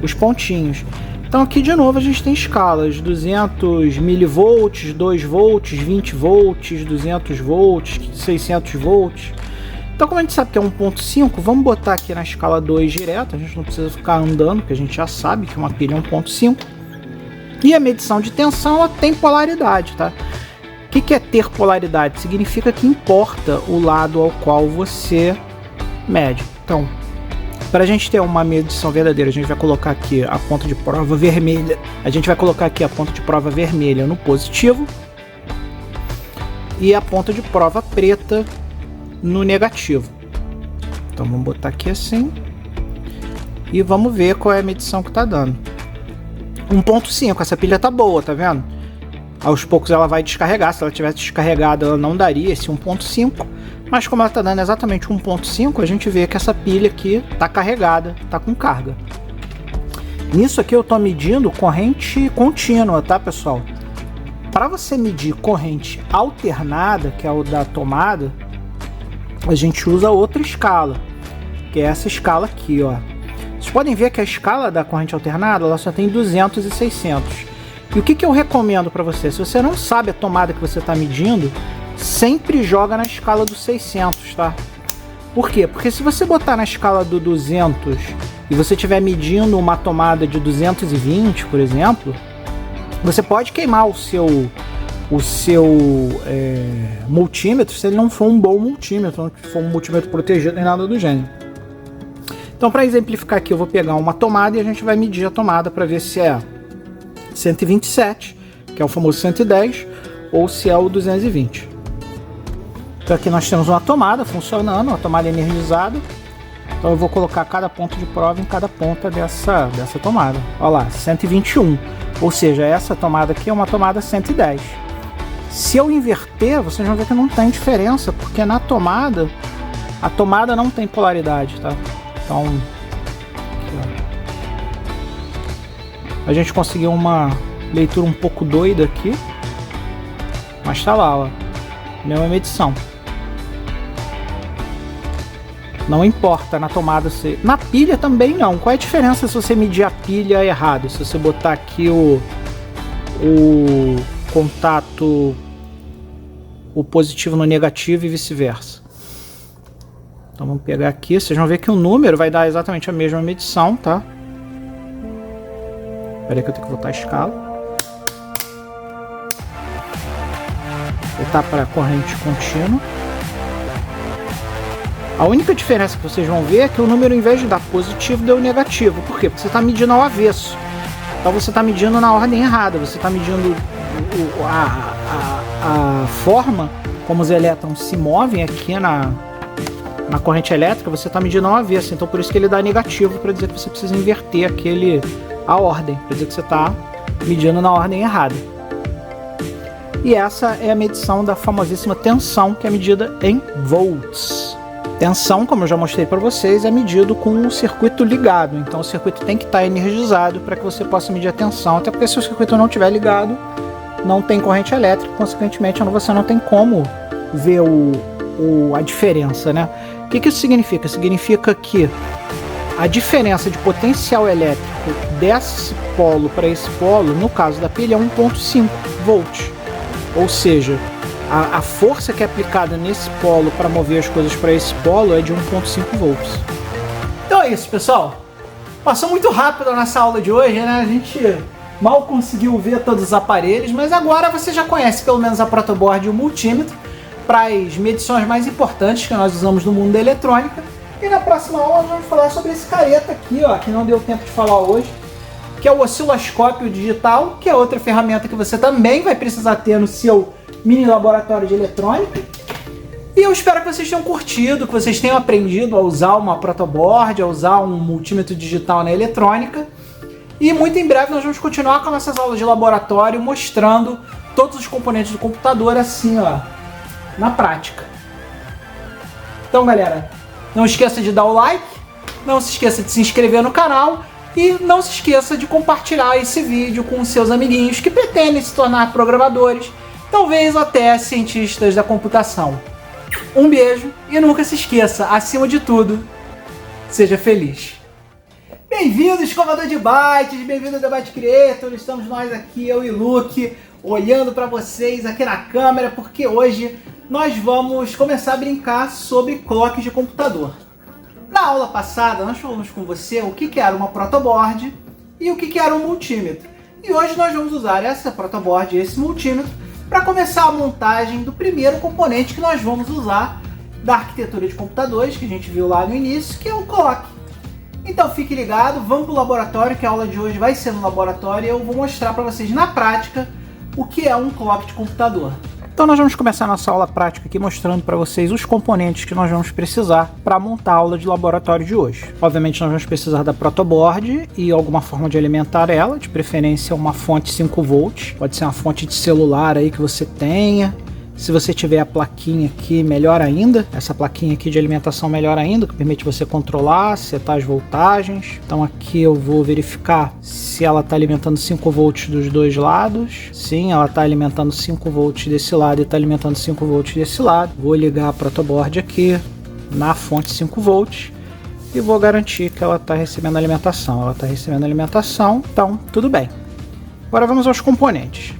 os pontinhos. Então aqui de novo a gente tem escalas, 200 milivolts, 2 volts, 20 volts, 200 volts, 600 volts. Então, como a gente sabe que é 1.5, vamos botar aqui na escala 2 direto, a gente não precisa ficar andando, porque a gente já sabe que uma pilha é 1.5. E a medição de tensão, ela tem polaridade, tá? O que é ter polaridade? Significa que importa o lado ao qual você mede. Então, para a gente ter uma medição verdadeira, a gente vai colocar aqui a ponta de prova vermelha. A gente vai colocar aqui a ponta de prova vermelha no positivo e a ponta de prova preta no negativo. Então vamos botar aqui assim e vamos ver qual é a medição que está dando. 1.5, essa pilha tá boa, tá vendo? Aos poucos ela vai descarregar. Se ela tivesse descarregada, ela não daria esse 1.5, mas como ela tá dando exatamente 1.5, a gente vê que essa pilha aqui tá carregada, tá com carga. Nisso aqui eu tô medindo corrente contínua, tá, pessoal? Para você medir corrente alternada, que é o da tomada, a gente usa outra escala, que é essa escala aqui, ó. Vocês podem ver que a escala da corrente alternada, ela só tem 200 e 600. E o que eu recomendo para você? Se você não sabe a tomada que você está medindo, sempre joga na escala dos 600, tá? Por quê? Porque se você botar na escala do 200 e você estiver medindo uma tomada de 220, por exemplo, você pode queimar o seu multímetro se ele não for um bom multímetro, não for um multímetro protegido nem nada do gênero. Então, para exemplificar aqui, eu vou pegar uma tomada e a gente vai medir a tomada para ver se é 127, que é o famoso 110, ou se é o 220. Então aqui nós temos uma tomada funcionando, uma tomada energizada. Então eu vou colocar cada ponto de prova em cada ponta dessa tomada. Olha lá, 121, ou seja, essa tomada aqui é uma tomada 110. Se eu inverter, vocês vão ver que não tem diferença, porque na tomada, a tomada não tem polaridade, tá? Então, aqui, ó. A gente conseguiu uma leitura um pouco doida aqui, mas tá lá, ó, mesma medição. Não importa na tomada, na pilha também não. Qual é a diferença se você medir a pilha errado? Se você botar aqui o contato, o positivo no negativo e vice-versa. Então vamos pegar aqui, vocês vão ver que o número vai dar exatamente a mesma medição, tá? Espera aí que eu tenho que voltar a escala. Voltar para a corrente contínua. A única diferença que vocês vão ver é que o número, ao invés de dar positivo, deu negativo. Por quê? Porque você está medindo ao avesso. Então você está medindo na ordem errada. Você está medindo a forma como os elétrons se movem aqui na corrente elétrica. Você está medindo ao avesso. Então por isso que ele dá negativo, para dizer que você precisa inverter a ordem. Para dizer que você está medindo na ordem errada. E essa é a medição da famosíssima tensão, que é medida em volts. Tensão, como eu já mostrei para vocês, é medido com um circuito ligado. Então o circuito tem que estar energizado para que você possa medir a tensão. Até porque se o circuito não estiver ligado, não tem corrente elétrica. Consequentemente, você não tem como ver a diferença, né? O que isso significa? Significa que a diferença de potencial elétrico desse polo para esse polo, no caso da pilha, é 1,5 volts. Ou seja, a força que é aplicada nesse polo para mover as coisas para esse polo é de 1,5 volts. Então é isso, pessoal. Passou muito rápido a nossa aula de hoje, né? A gente mal conseguiu ver todos os aparelhos, mas agora você já conhece pelo menos a protoboard e o multímetro para as medições mais importantes que nós usamos no mundo da eletrônica. E na próxima aula nós vamos falar sobre esse careta aqui, ó, que não deu tempo de falar hoje, que é o osciloscópio digital, que é outra ferramenta que você também vai precisar ter no seu mini laboratório de eletrônica. E eu espero que vocês tenham curtido, que vocês tenham aprendido a usar uma protoboard, a usar um multímetro digital na eletrônica. E muito em breve nós vamos continuar com nossas aulas de laboratório, mostrando todos os componentes do computador assim, ó, na prática. Então, galera, não esqueça de dar o like, não se esqueça de se inscrever no canal e não se esqueça de compartilhar esse vídeo com seus amiguinhos que pretendem se tornar programadores, talvez até cientistas da computação. Um beijo e nunca se esqueça, acima de tudo, seja feliz. Bem-vindo, escovador de bytes, bem-vindo ao Debate Creator. Estamos nós aqui, eu e Luke, olhando para vocês aqui na câmera, porque hoje nós vamos começar a brincar sobre clocks de computador. Na aula passada, nós falamos com você o que era uma protoboard e o que era um multímetro. E hoje nós vamos usar essa protoboard e esse multímetro para começar a montagem do primeiro componente que nós vamos usar da arquitetura de computadores, que a gente viu lá no início, que é o clock. Então fique ligado, vamos para o laboratório, que a aula de hoje vai ser no laboratório e eu vou mostrar para vocês na prática o que é um clock de computador. Então nós vamos começar a nossa aula prática aqui mostrando para vocês os componentes que nós vamos precisar para montar a aula de laboratório de hoje. Obviamente nós vamos precisar da protoboard e alguma forma de alimentar ela, de preferência uma fonte 5 volts, pode ser uma fonte de celular aí que você tenha. Se você tiver a plaquinha aqui, melhor ainda. Essa plaquinha aqui de alimentação, melhor ainda, que permite você controlar, setar as voltagens. Então aqui eu vou verificar se ela está alimentando 5 volts dos dois lados. Sim, ela está alimentando 5 volts desse lado e está alimentando 5 volts desse lado. Vou ligar a protoboard aqui na fonte 5 volts e vou garantir que ela está recebendo alimentação. Ela está recebendo alimentação, então tudo bem. Agora vamos aos componentes.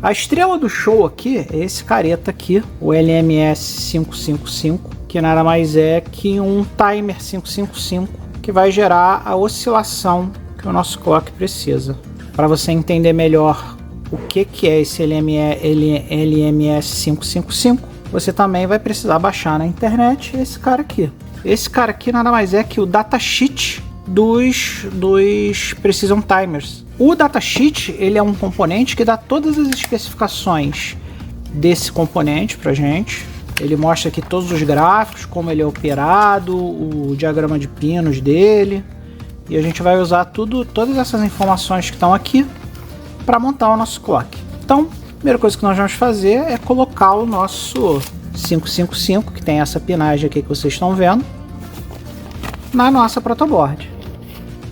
A estrela do show aqui é esse careta aqui, o LMS555, que nada mais é que um timer 555 que vai gerar a oscilação que o nosso clock precisa. Para você entender melhor o que é esse LMS555, você também vai precisar baixar na internet esse cara aqui. Esse cara aqui nada mais é que o datasheet dos Precision Timers. O datasheet, ele é um componente que dá todas as especificações desse componente pra gente. Ele mostra aqui todos os gráficos, como ele é operado, o diagrama de pinos dele. E a gente vai usar todas essas informações que estão aqui para montar o nosso clock. Então, a primeira coisa que nós vamos fazer é colocar o nosso 555, que tem essa pinagem aqui que vocês estão vendo, na nossa protoboard.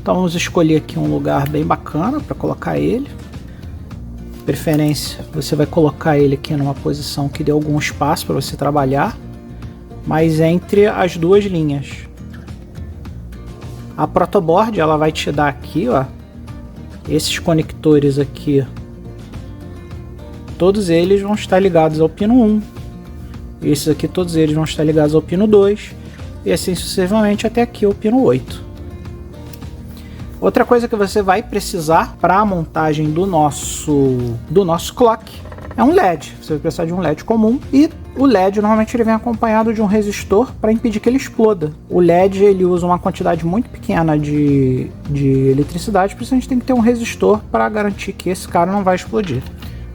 Então vamos escolher aqui um lugar bem bacana para colocar ele. De preferência, você vai colocar ele aqui numa posição que dê algum espaço para você trabalhar. mas entre as duas linhas. A protoboard ela vai te dar aqui, ó, esses conectores aqui. Todos eles vão estar ligados ao pino 1. Esses aqui, todos eles vão estar ligados ao pino 2. E assim sucessivamente até aqui o pino 8. Outra coisa que você vai precisar para a montagem do nosso clock é um LED. Você vai precisar de um LED comum e o LED normalmente ele vem acompanhado de um resistor para impedir que ele exploda. O LED ele usa uma quantidade muito pequena de eletricidade, por isso a gente tem que ter um resistor para garantir que esse cara não vai explodir.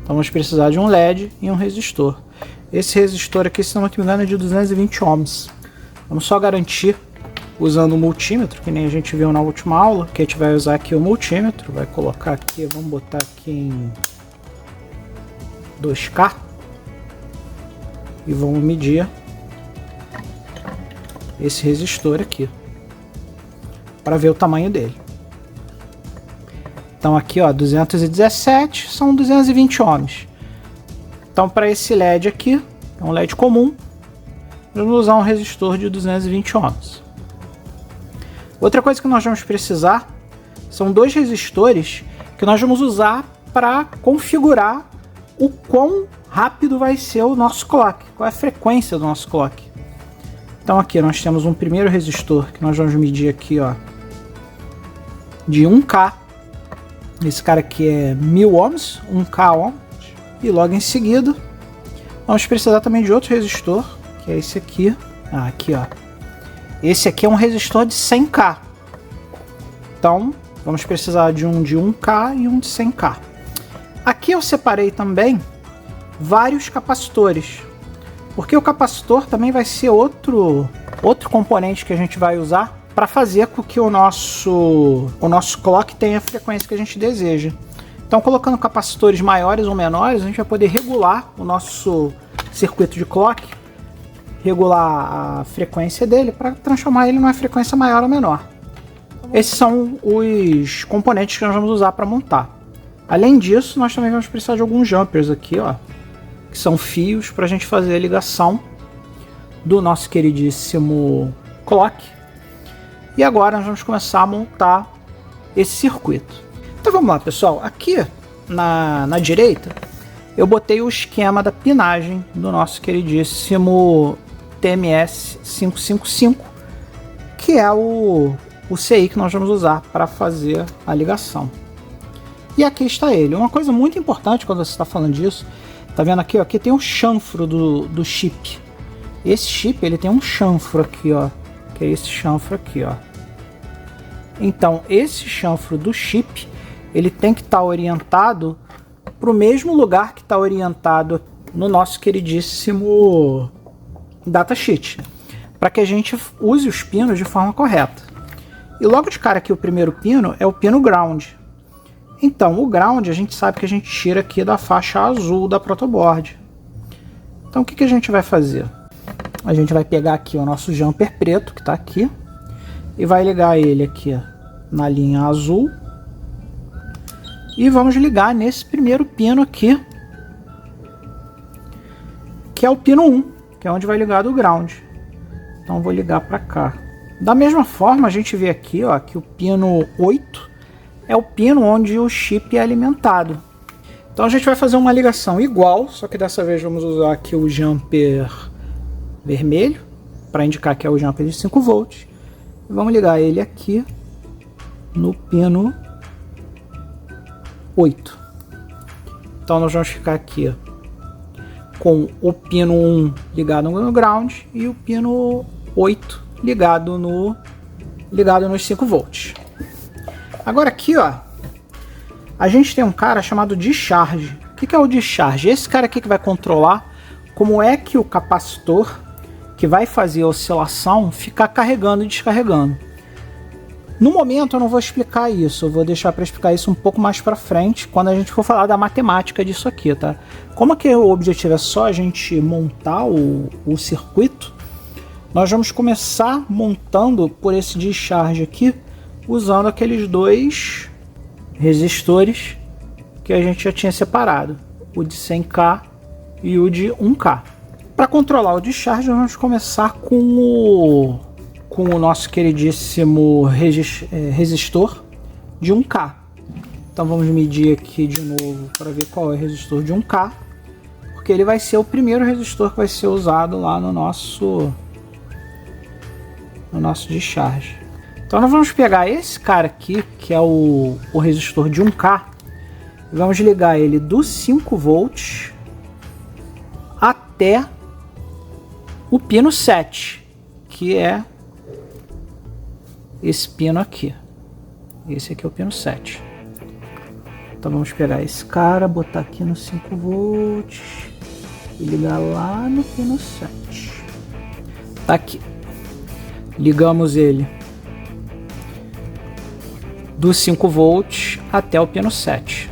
Então vamos precisar de um LED e um resistor. Esse resistor aqui, se não me engano, é de 220 ohms. Vamos só garantir usando o multímetro, que nem a gente viu na última aula, que a gente vai usar aqui o multímetro, vai colocar aqui, vamos botar aqui em 2K e vamos medir esse resistor aqui para ver o tamanho dele. Então aqui, ó, 217 são 220 ohms. Então para esse LED aqui, é um LED comum, vamos usar um resistor de 220 ohms. Outra coisa que nós vamos precisar são dois resistores que nós vamos usar para configurar o quão rápido vai ser o nosso clock, qual é a frequência do nosso clock. Então aqui nós temos um primeiro resistor que nós vamos medir aqui, ó, de 1K. Esse cara aqui é 1000 ohms, 1K ohms. E logo em seguida vamos precisar também de outro resistor, que é esse aqui. Aqui, ó. Esse aqui é um resistor de 100K. Então vamos precisar de um de 1K e um de 100K. Aqui eu separei também vários capacitores, porque o capacitor também vai ser outro componente que a gente vai usar para fazer com que o nosso clock tenha a frequência que a gente deseja. Então, colocando capacitores maiores ou menores, a gente vai poder regular o nosso circuito de clock, regular a frequência dele para transformar ele numa frequência maior ou menor. Esses são os componentes que nós vamos usar para montar. Além disso, nós também vamos precisar de alguns jumpers aqui, ó, que são fios para a gente fazer a ligação do nosso queridíssimo clock. E agora nós vamos começar a montar esse circuito. Então vamos lá, pessoal. Aqui na direita eu botei o esquema da pinagem do nosso queridíssimo TMS 555, que é o CI que nós vamos usar para fazer a ligação. E aqui está ele. Uma coisa muito importante quando você está falando disso, tá vendo aqui, ó, aqui tem um chanfro do chip. Esse chip ele tem um chanfro aqui, ó, que é esse chanfro aqui, ó. Então esse chanfro do chip ele tem que estar orientado para o mesmo lugar que está orientado no nosso queridíssimo datasheet, para que a gente use os pinos de forma correta. E logo de cara aqui o primeiro pino é o pino ground. Então o ground a gente sabe que a gente tira aqui da faixa azul da protoboard. Então o que a gente vai fazer? A gente vai pegar aqui o nosso jumper preto que está aqui e vai ligar ele aqui na linha azul. E vamos ligar nesse primeiro pino aqui, que é o pino 1, que é onde vai ligar o ground. Então vou ligar para cá. Da mesma forma, a gente vê aqui, ó, que o pino 8 é o pino onde o chip é alimentado. Então a gente vai fazer uma ligação igual, só que dessa vez vamos usar aqui o jumper vermelho, para indicar que é o jumper de 5 volts. E vamos ligar ele aqui no pino 8. Então nós vamos ficar aqui com o pino 1 ligado no ground e o pino 8 ligado nos 5 volts. Agora aqui, ó, a gente tem um cara chamado discharge. O que é o discharge? Esse cara aqui que vai controlar como é que o capacitor que vai fazer a oscilação ficar carregando e descarregando. No momento eu não vou explicar isso, eu vou deixar para explicar isso um pouco mais para frente, quando a gente for falar da matemática disso aqui, tá? Como que o objetivo é só a gente montar o circuito, nós vamos começar montando por esse discharge aqui, usando aqueles dois resistores que a gente já tinha separado, o de 100K e o de 1K. Para controlar o discharge, nós vamos começar com o nosso queridíssimo resistor de 1K. Então vamos medir aqui de novo para ver qual é o resistor de 1K, porque ele vai ser o primeiro resistor que vai ser usado lá no nosso discharge. Então nós vamos pegar esse cara aqui, que é o resistor de 1K, e vamos ligar ele do 5 volts até o pino 7, que é esse pino aqui. Esse aqui é o pino 7. Então vamos pegar esse cara, botar aqui no 5 volts e ligar lá no pino 7. Tá aqui. Ligamos ele do 5 volts até o pino 7.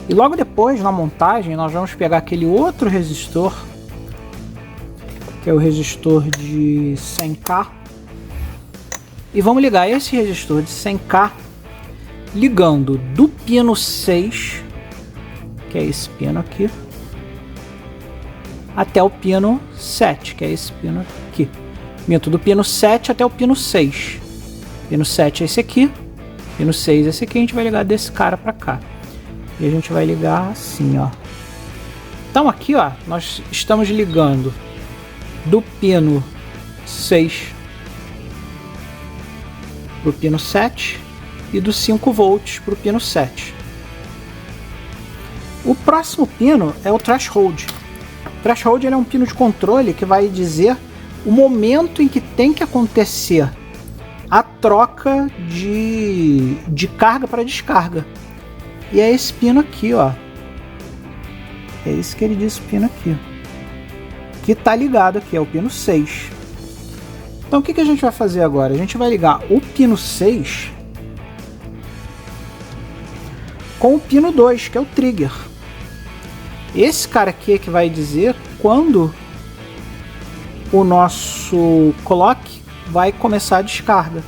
E logo depois, na montagem, nós vamos pegar aquele outro resistor, que é o resistor de 100K, e vamos ligar esse resistor de 100K ligando do pino 6, que é esse pino aqui, até o pino 7, que é esse pino aqui. Do pino 7 até o pino 6. Pino 7 é esse aqui, pino 6 é esse aqui, a gente vai ligar desse cara para cá. E a gente vai ligar assim, ó. Então aqui, ó, nós estamos ligando do pino 6 para o pino 7 e do 5 volts para o pino 7. O próximo pino é o threshold. O threshold ele é um pino de controle que vai dizer o momento em que tem que acontecer a troca de carga para descarga. E é esse pino aqui, ó. É esse queridíssimo pino aqui, que tá ligado aqui, é o pino 6. Então o que a gente vai fazer agora? A gente vai ligar o pino 6 com o pino 2, que é o trigger. Esse cara aqui é que vai dizer quando o nosso clock vai começar a descarga.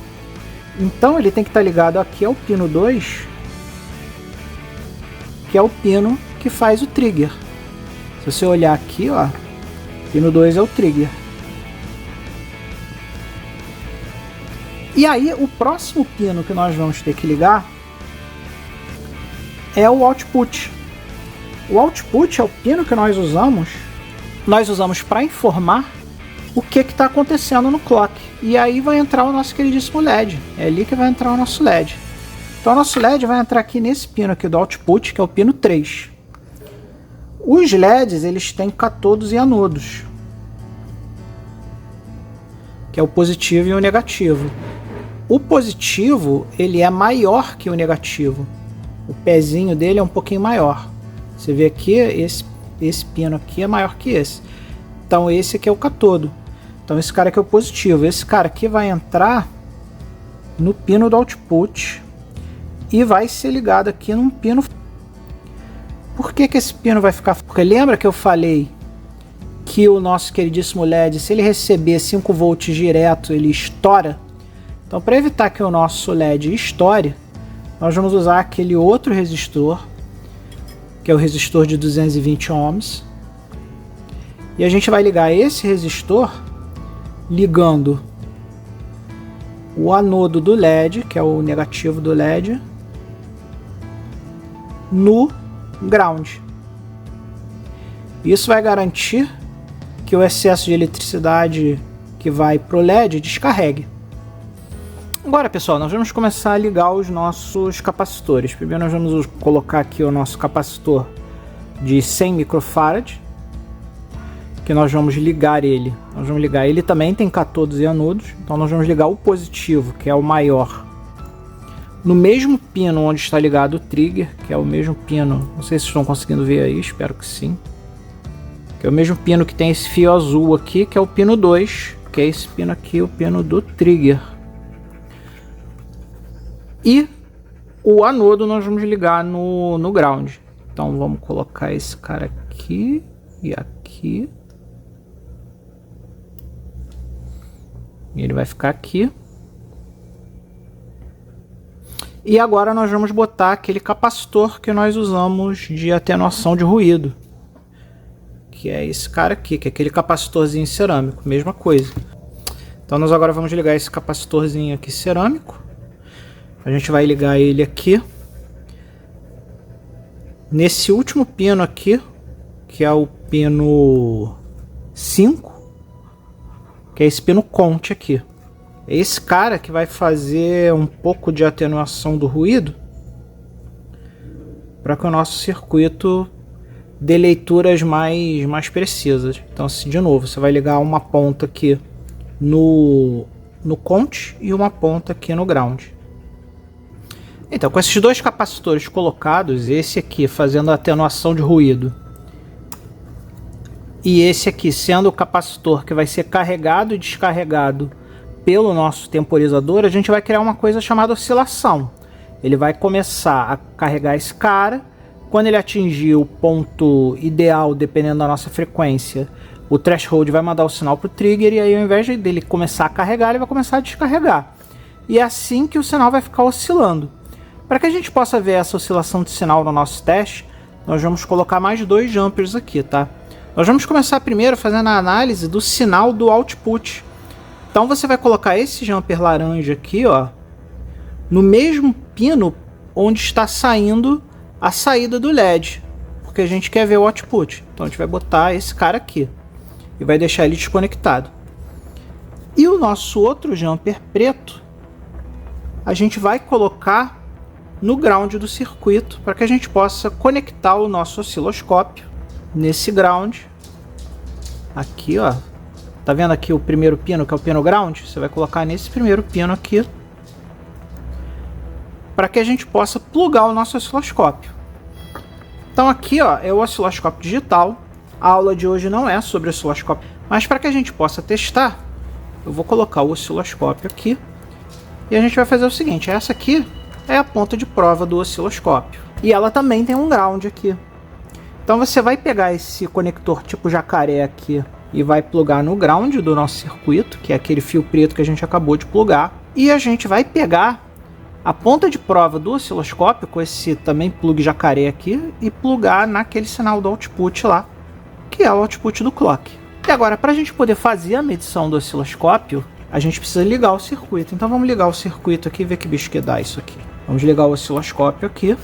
Então ele tem que estar ligado aqui ao pino 2, que é o pino que faz o trigger. Se você olhar aqui, ó, pino 2 é o trigger. E aí o próximo pino que nós vamos ter que ligar é o output. O output é o pino que nós usamos para informar o que está acontecendo no clock. E aí vai entrar o nosso queridíssimo LED. É ali que vai entrar o nosso LED. Então o nosso LED vai entrar aqui nesse pino aqui do output, que é o pino 3. Os LEDs eles têm cátodos e anodos, que é o positivo e o negativo. O positivo ele é maior que o negativo. O pezinho dele é um pouquinho maior. Você vê aqui, esse pino aqui é maior que esse. Então esse aqui é o cátodo. Então esse cara aqui é o positivo. Esse cara aqui vai entrar no pino do output e vai ser ligado aqui num pino. Por que esse pino vai ficar? Porque lembra que eu falei que o nosso queridíssimo LED, se ele receber 5 volts direto, ele estoura? Então para evitar que o nosso LED estoure, nós vamos usar aquele outro resistor, que é o resistor de 220 ohms. E a gente vai ligar esse resistor ligando o anodo do LED, que é o negativo do LED, no ground. Isso vai garantir que o excesso de eletricidade que vai para o LED descarregue. Agora, pessoal, nós vamos começar a ligar os nossos capacitores. Primeiro nós vamos colocar aqui o nosso capacitor de 100 microfarad, que nós vamos ligar ele. Nós vamos ligar ele também, tem cátodos e anodos. Então nós vamos ligar o positivo, que é o maior, no mesmo pino onde está ligado o trigger, que é o mesmo pino. Não sei se estão conseguindo ver aí, espero que sim. Que é o mesmo pino que tem esse fio azul aqui, que é o pino 2, que é esse pino aqui, o pino do trigger. E o anodo nós vamos ligar no ground. Então vamos colocar esse cara aqui e aqui. E ele vai ficar aqui. E agora nós vamos botar aquele capacitor que nós usamos de atenuação de ruído, que é esse cara aqui, que é aquele capacitorzinho cerâmico, mesma coisa. Então nós agora vamos ligar esse capacitorzinho aqui cerâmico. A gente vai ligar ele aqui nesse último pino aqui, que é o pino 5, que é esse pino Conte aqui. É esse cara que vai fazer um pouco de atenuação do ruído para que o nosso circuito dê leituras mais precisas. Então, de novo, você vai ligar uma ponta aqui no Conte e uma ponta aqui no ground. Então, com esses dois capacitores colocados, esse aqui fazendo a atenuação de ruído e esse aqui sendo o capacitor que vai ser carregado e descarregado pelo nosso temporizador, a gente vai criar uma coisa chamada oscilação. Ele vai começar a carregar esse cara. Quando ele atingir o ponto ideal, dependendo da nossa frequência, o threshold vai mandar o sinal para o trigger, e aí ao invés dele começar a carregar, ele vai começar a descarregar. E é assim que o sinal vai ficar oscilando. Para que a gente possa ver essa oscilação de sinal no nosso teste, nós vamos colocar mais 2 jumpers aqui, tá? Nós vamos começar primeiro fazendo a análise do sinal do output. Então você vai colocar esse jumper laranja aqui, ó, no mesmo pino onde está saindo a saída do LED, porque a gente quer ver o output. Então a gente vai botar esse cara aqui e vai deixar ele desconectado. E o nosso outro jumper preto a gente vai colocar no ground do circuito para que a gente possa conectar o nosso osciloscópio nesse ground aqui, ó. Tá vendo aqui o primeiro pino, que é o pino ground? Você vai colocar nesse primeiro pino aqui para que a gente possa plugar o nosso osciloscópio. Então aqui, ó, é o osciloscópio digital. A aula de hoje não é sobre osciloscópio, mas para que a gente possa testar, eu vou colocar o osciloscópio aqui e a gente vai fazer o seguinte: essa aqui é a ponta de prova do osciloscópio e ela também tem um ground aqui. Então você vai pegar esse conector tipo jacaré aqui e vai plugar no ground do nosso circuito, que é aquele fio preto que a gente acabou de plugar, e a gente vai pegar a ponta de prova do osciloscópio com esse também plug jacaré aqui e plugar naquele sinal do output lá, que é o output do clock. E agora, para a gente poder fazer a medição do osciloscópio, a gente precisa ligar o circuito. Então vamos ligar o circuito aqui e ver que bicho que dá isso aqui. Vamos ligar o osciloscópio aqui.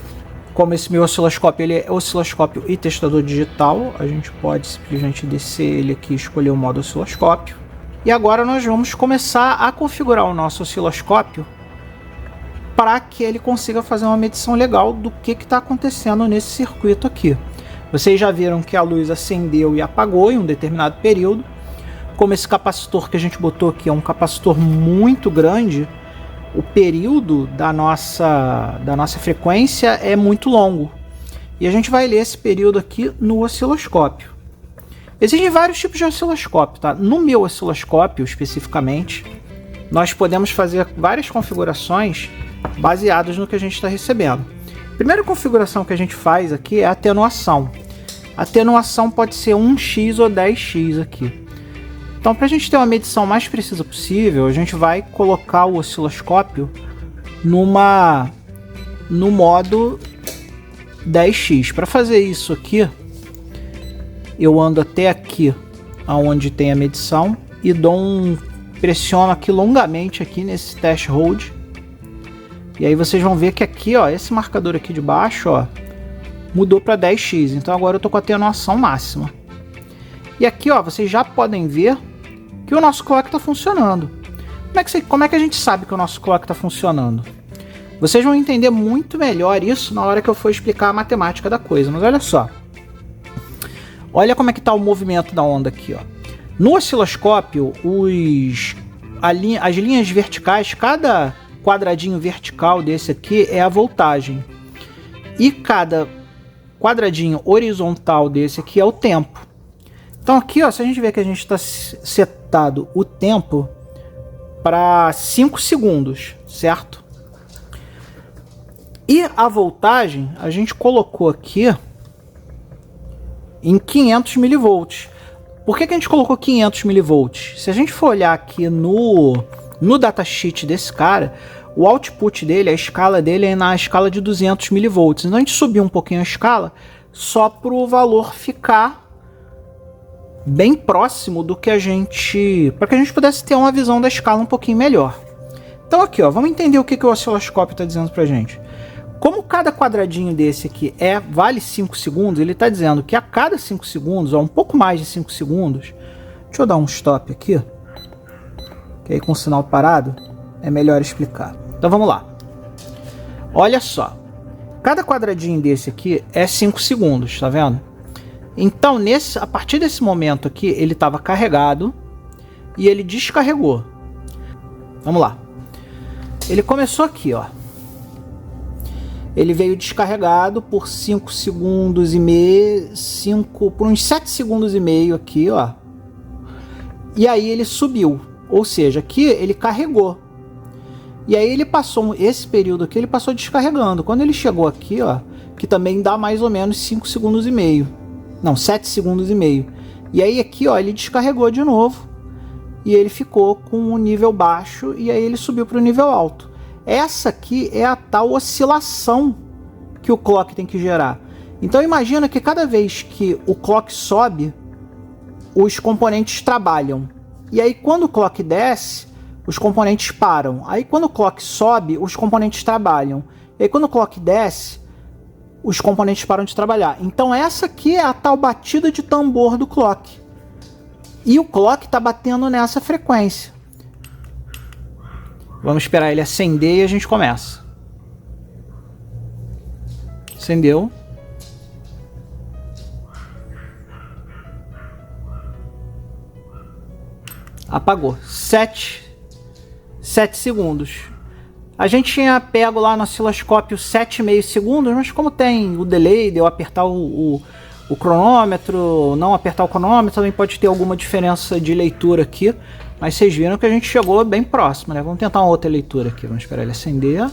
Como esse meu osciloscópio ele é osciloscópio e testador digital, a gente pode simplesmente descer ele aqui e escolher o modo osciloscópio. E agora nós vamos começar a configurar o nosso osciloscópio para que ele consiga fazer uma medição legal do que está acontecendo nesse circuito aqui. Vocês já viram que a luz acendeu e apagou em um determinado período. Como esse capacitor que a gente botou aqui é um capacitor muito grande, o período da nossa frequência é muito longo. E a gente vai ler esse período aqui no osciloscópio. Existem vários tipos de osciloscópio, tá? No meu osciloscópio, especificamente, nós podemos fazer várias configurações baseadas no que a gente está recebendo. A primeira configuração que a gente faz aqui é a atenuação. A atenuação pode ser 1x ou 10x aqui. Então, para a gente ter uma medição mais precisa possível, a gente vai colocar o osciloscópio no modo 10x. Para fazer isso aqui, eu ando até aqui, onde tem a medição, e pressiono aqui longamente aqui nesse threshold. E aí vocês vão ver que aqui, ó, esse marcador aqui de baixo, ó, mudou para 10x. Então agora eu estou com a atenuação máxima. E aqui, ó, vocês já podem ver que o nosso clock está funcionando. Como é que a gente sabe que o nosso clock está funcionando? Vocês vão entender muito melhor isso na hora que eu for explicar a matemática da coisa. Mas olha só. Olha como é que está o movimento da onda aqui, ó. No osciloscópio, as linhas verticais, cada quadradinho vertical desse aqui é a voltagem. E cada quadradinho horizontal desse aqui é o tempo. Então aqui, ó, se a gente ver que a gente está setado o tempo para 5 segundos, certo? E a voltagem a gente colocou aqui em 500 milivolts. Por que a gente colocou 500 milivolts? Se a gente for olhar aqui no datasheet desse cara, o output dele, a escala dele é na escala de 200 milivolts. Então a gente subiu um pouquinho a escala só para o valor ficar bem próximo do que a gente... para que a gente pudesse ter uma visão da escala um pouquinho melhor. Então aqui, ó, vamos entender o que o osciloscópio está dizendo pra gente. Como cada quadradinho desse aqui vale 5 segundos, ele está dizendo que a cada 5 segundos, ó, um pouco mais de 5 segundos... Deixa eu dar um stop aqui, que aí com o sinal parado é melhor explicar. Então vamos lá. Olha só. Cada quadradinho desse aqui é 5 segundos, tá vendo? Então, a partir desse momento aqui, ele estava carregado e ele descarregou. Vamos lá. Ele começou aqui, ó. Ele veio descarregado por 5 segundos e meio, por uns 7 segundos e meio aqui, ó. E aí ele subiu, ou seja, aqui ele carregou. E aí ele passou, esse período aqui, ele passou descarregando. Quando ele chegou aqui, ó, que também dá mais ou menos 5 segundos e meio. Não, 7 segundos e meio. E aí aqui, ó, ele descarregou de novo. E ele ficou com um nível baixo e aí ele subiu para o nível alto. Essa aqui é a tal oscilação que o clock tem que gerar. Então imagina que cada vez que o clock sobe, os componentes trabalham. E aí quando o clock desce, os componentes param. Aí quando o clock sobe, os componentes trabalham. E aí quando o clock desce, os componentes param de trabalhar. Então essa aqui é a tal batida de tambor do clock. E o clock está batendo nessa frequência. Vamos esperar ele acender e a gente começa. Acendeu. Apagou. 7 segundos. A gente tinha pego lá no osciloscópio 7,5 segundos, mas como tem o delay de eu apertar o cronômetro, não apertar o cronômetro, também pode ter alguma diferença de leitura aqui. Mas vocês viram que a gente chegou bem próximo, né? Vamos tentar uma outra leitura aqui. Vamos esperar ele acender.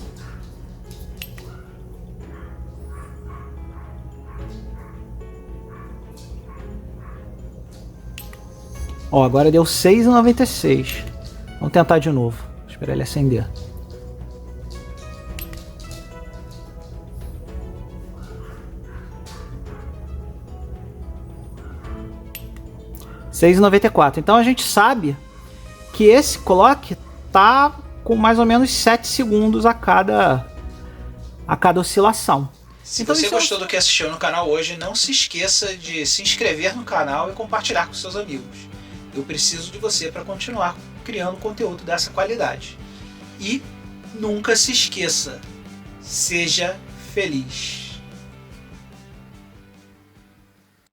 Ó, agora deu 6,96. Vamos tentar de novo. Vou esperar ele acender. (6,94). Então a gente sabe que esse clock tá com mais ou menos 7 segundos a cada oscilação. Se então, você gostou do que assistiu no canal hoje, não se esqueça de se inscrever no canal e compartilhar com seus amigos. Eu preciso de você para continuar criando conteúdo dessa qualidade. E nunca se esqueça, seja feliz.